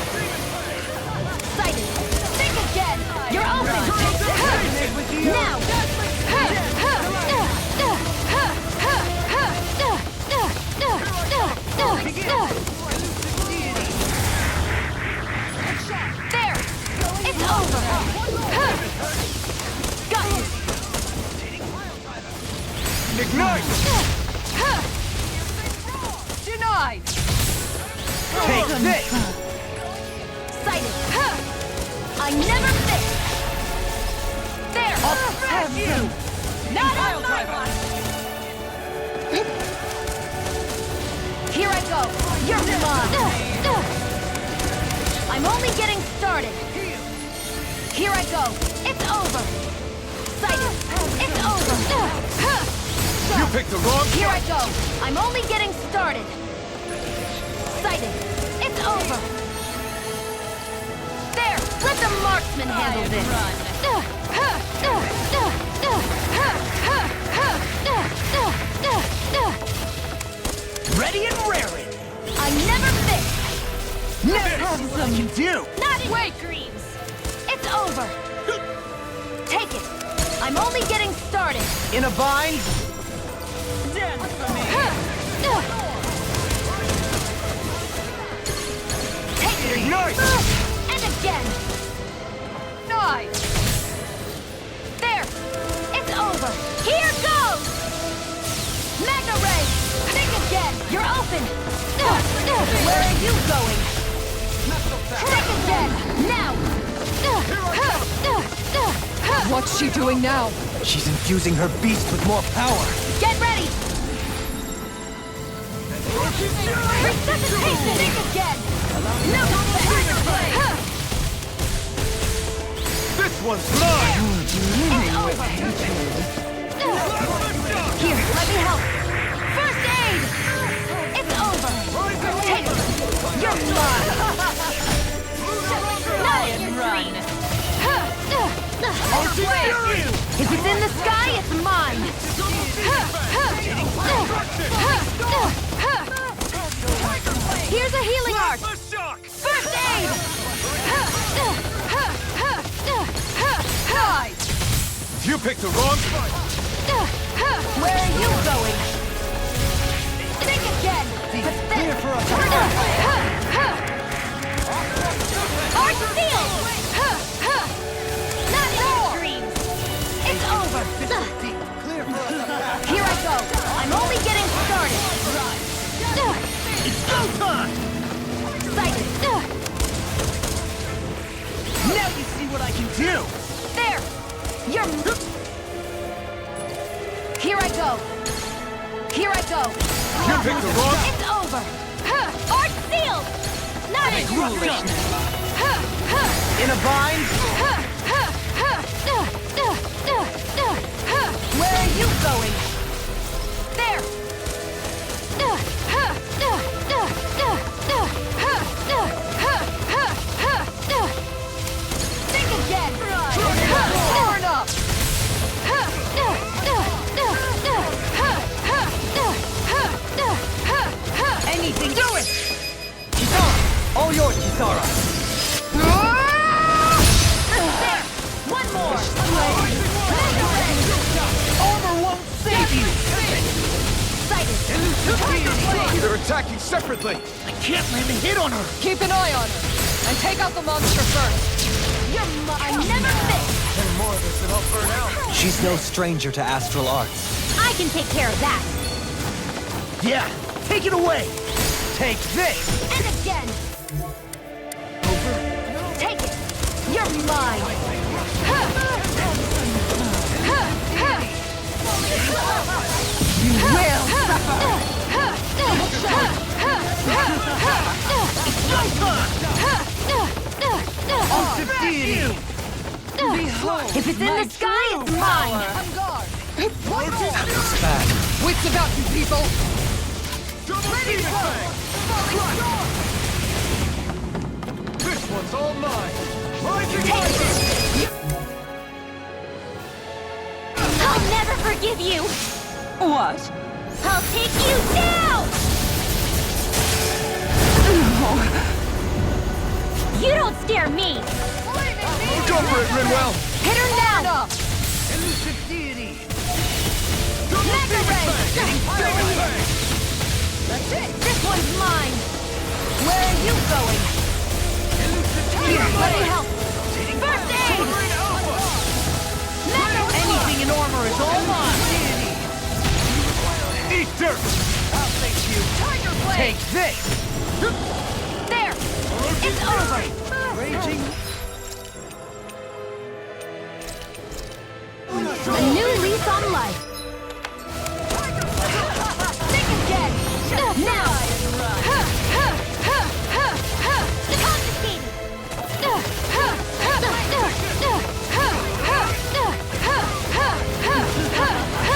Sighted! Think again! You're open! Now! There! It's over! Got you! Ignite! Denied! Take this! Sighted! I never miss! There! I'll smash you! Not on my watch! Here I go! You're mine! I'm only getting started! Here I go! It's over! Sighted! It's over! You picked the wrong Here I go! I'm only getting started! Sighted! It's over! There! Let the marksman handle this! ready and raring! I never miss! Never have some do! Not in my dreams! It's over! Take it! I'm only getting started! In a bind? Dance for me! Take it! Ignite! And again! Nice! There! It's over! Here goes! Magna Ray! Think again! You're open! Where are you going? Think again! Now! What's she doing now? She's infusing her beast with more power! Get ready! Resuscitation! Think again! No! This one's mine! It's over! Here, let me help! First aid! It's over! Take it! You're mine! Not in your dreams! If it's in the sky, it's mine! Here's a healing arc! First aid! You picked the wrong fight! Where are you going? Think again! Clear for us! Arc sealed! Not in your dreams! It's over! Here I go! I'm only getting started! It's go time! Sighted! what I can do! There! You're... Here I go! Here I go! You picked the wrong... It's over! Art sealed! Not a In a bind? Where are you going? There! Think again! Burn up! Anything, do it! Kisara! All yours, Kisara! There! One more! Armor won't save you! Sighted! They're attacking separately! I can't land a hit on her! Keep an eye on her, and take out the monster first. You're mine! Never miss! Any more of this and I'll burn out! She's no stranger to astral arts. I can take care of that. Yeah! Take it away! Take this! And again! Take it! You're mine! You will suffer! If it's in the sky, it's mine! On guard. It's bad. Wits about you people. This one's all mine! I'll never forgive you. What? I'll take you down. You don't scare me. Go for it, Rinwell! Hit her now! Elusive deity! Mega Ray! That's it! This one's mine! Where are you going? Here, let me help! First aid! Mega Ray! Anything in armor is all mine! Eat dirt! I'll thank you! Tiger Blade! Take this! There! It's over! Raging! A new lease on life! Think again! Now! Confiscated.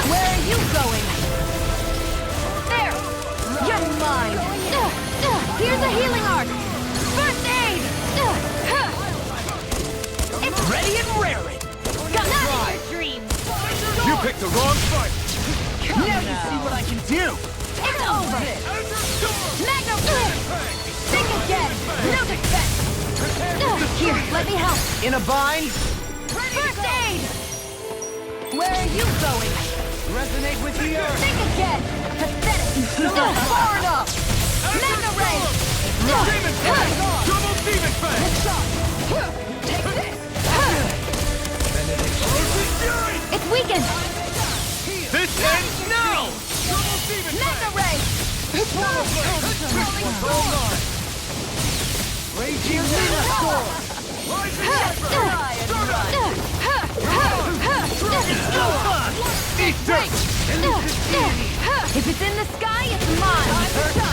Where are you going? There! You're mine! Here's a healing arc! First aid! It's Ready and raring! Not in your dreams. You picked the wrong fight! Now you see what I can do! It's over! Mega Ray! Think again! No defense! Here, let me help! In a bind? First aid! Where are you going? Resonate with the earth! Think again! Pathetic! Far enough! Mega Ray! Demon Fang! Double Demon Fang! Take this! Explosive Fury! It's weakened! This ends now! Double Demon Mega Ray! This one's all mine! Raging Luna Storm! Rising Eat dirt! If it's in the sky, it's mine!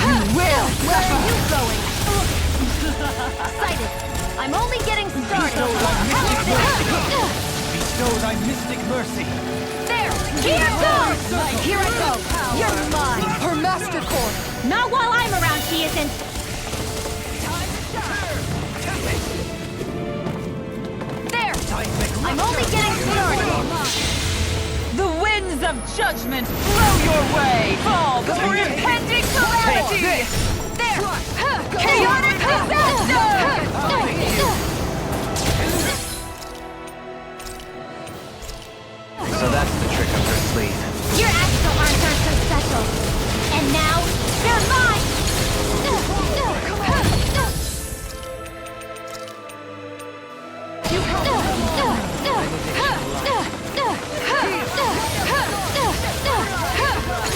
You will! Where are you going? Sighted! I'm only getting started! Bestow thy mystic mercy! There! Here goes! Here I go! You're mine! Her master core. Not while I'm around, she isn't. There! I'm only getting started! The winds of judgment blow your way! Fall before impending calamity! There! Chaotic disaster! So that's the trick up her sleeve. Your astral arms aren't so special. And now, they're mine!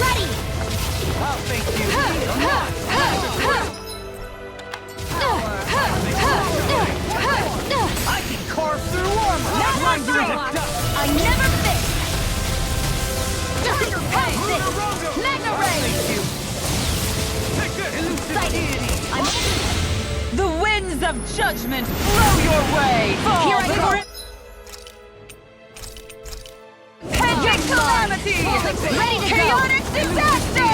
Ready! I'll thank you! I can carve through judgment blow your way! Fall Here I go. Pending calamity! Ready to go. Chaotic disaster!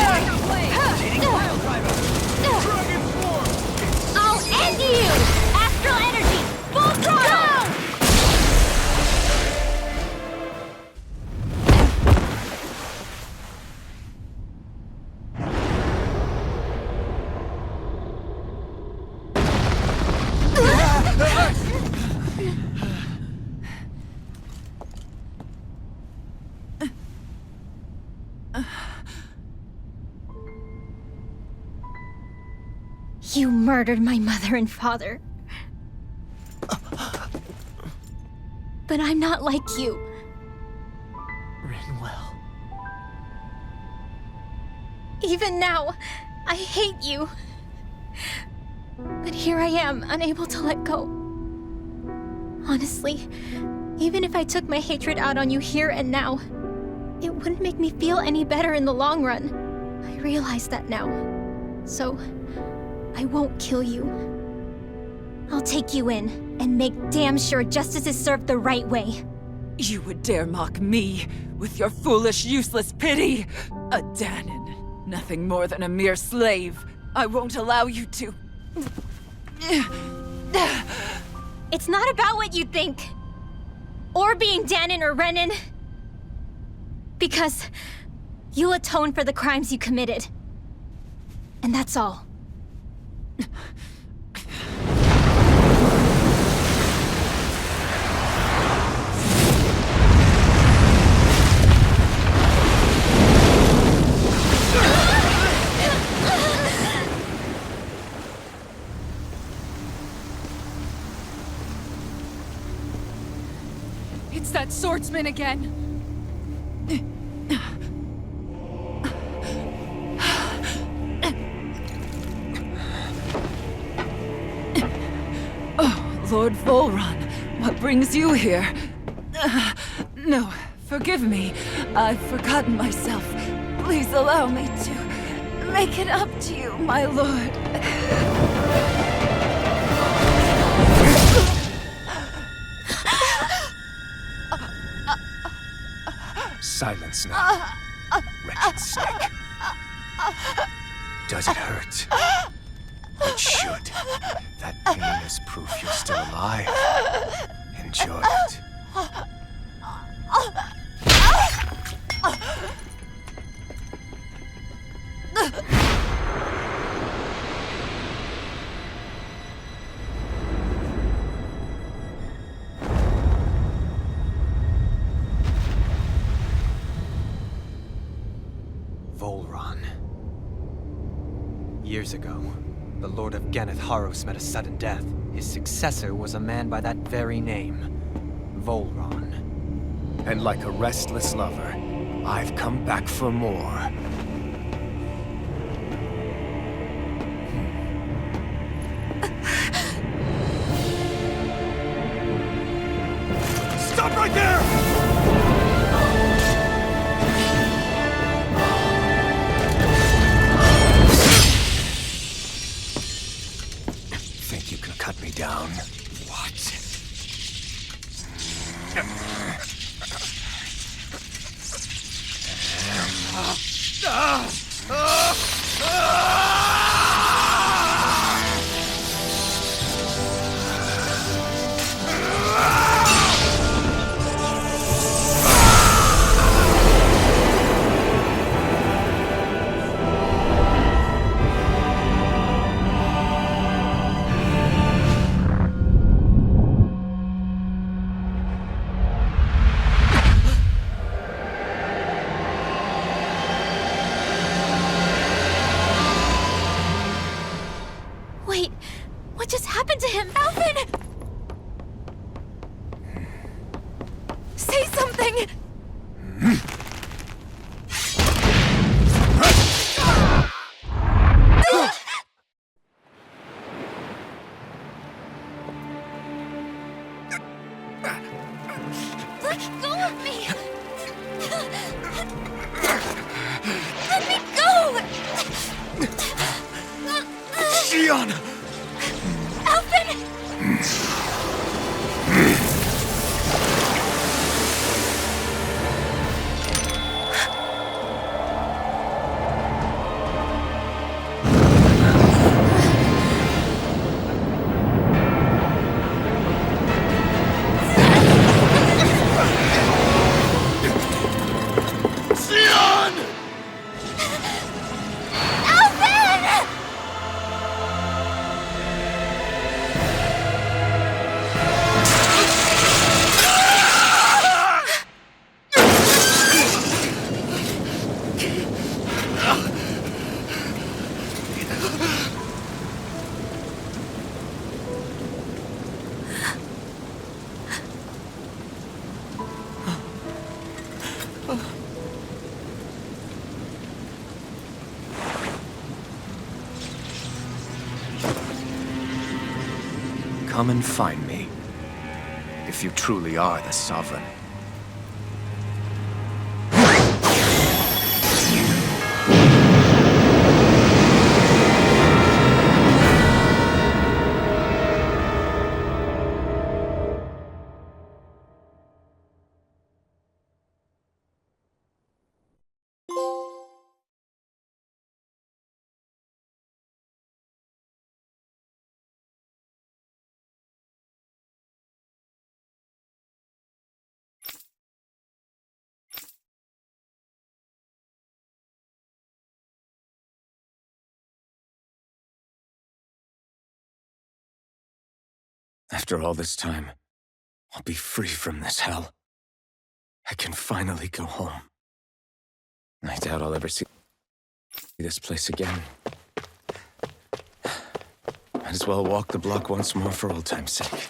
I'll end you! Astral energy, full throttle! You murdered my mother and father. But I'm not like you. Rinwell. Even now, I hate you. But here I am, unable to let go. Honestly, even if I took my hatred out on you here and now, it wouldn't make me feel any better in the long run. I realize that now. So, I won't kill you. I'll take you in and make damn sure justice is served the right way. You would dare mock me with your foolish, useless pity? A Danon, nothing more than a mere slave. I won't allow you to... It's not about what you think. Or being Danon or Renan. Because you'll atone for the crimes you committed. And that's all. It's that swordsman again. Lord Volron, what brings you here? No, forgive me. I've forgotten myself. Please allow me to make it up to you, my lord. Silence now, wretched snake. Does it hurt? It should. That pain is proof you're still alive. Enjoy it. Volron. Years ago, the Lord of Ganeth Haros met a sudden death. His successor was a man by that very name, Volron. And like a restless lover, I've come back for more. Stop right there! Think you can cut me down? What? Wait, what just happened to him? Alvin! Say something! Let go of me! Let me go! Shion! Alvin! come and find me. If you truly are the Sovereign. After all this time, I'll be free from this hell. I can finally go home. I doubt I'll ever see this place again. Might as well walk the block once more for old time's sake.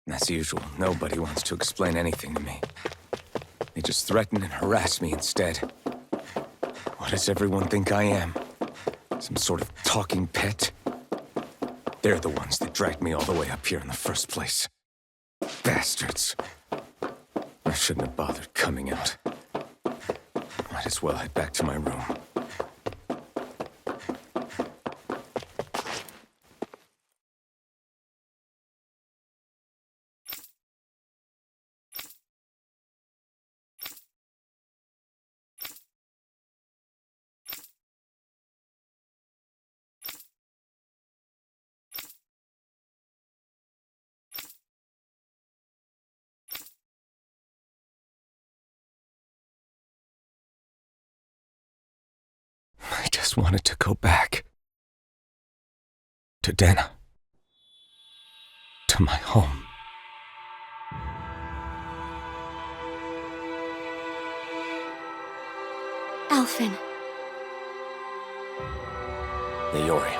As usual, nobody wants to explain anything to me. They just threaten and harass me instead. What does everyone think I am? Some sort of talking pet? They're the ones that dragged me all the way up here in the first place. Bastards. I shouldn't have bothered coming out. Might as well head back to my room. I just wanted to go back. To Dana. To my home. Alphen. Leori.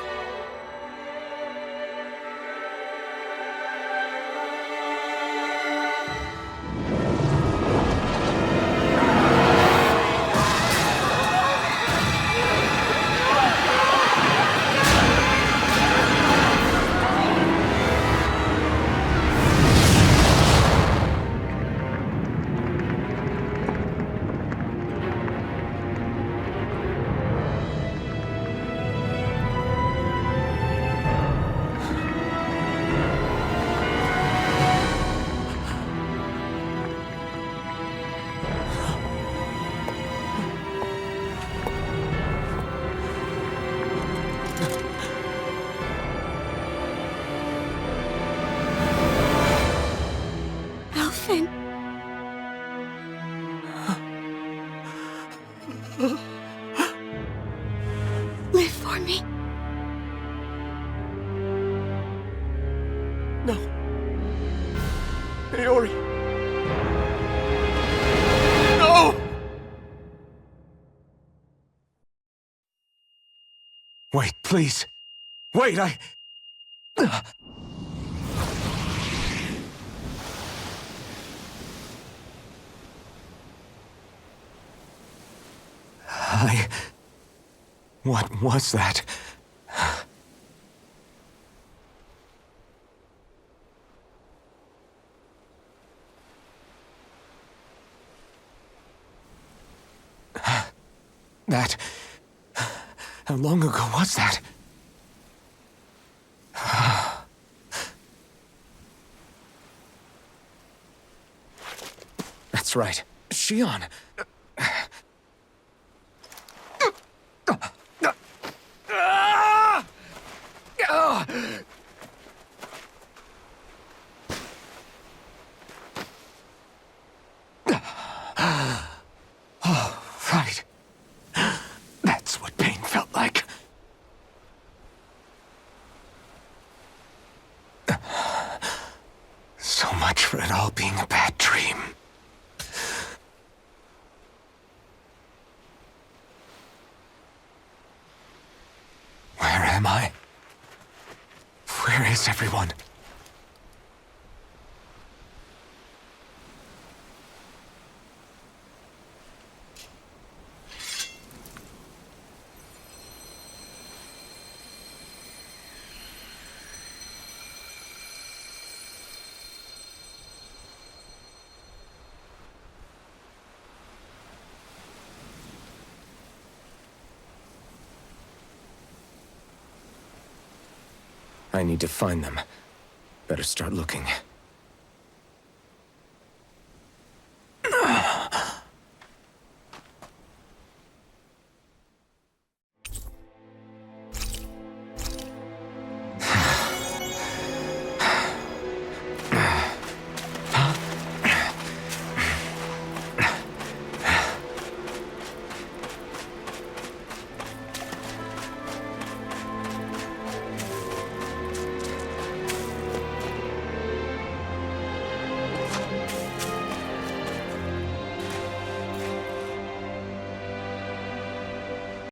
Live for me. No. Leori. No! Wait, please. Wait, What was that? That... How long ago was that? That's right. Shion. Oh, right. That's what pain felt like. So much for it all being a bad dream. Where am I? Where is everyone? I need to find them. Better start looking.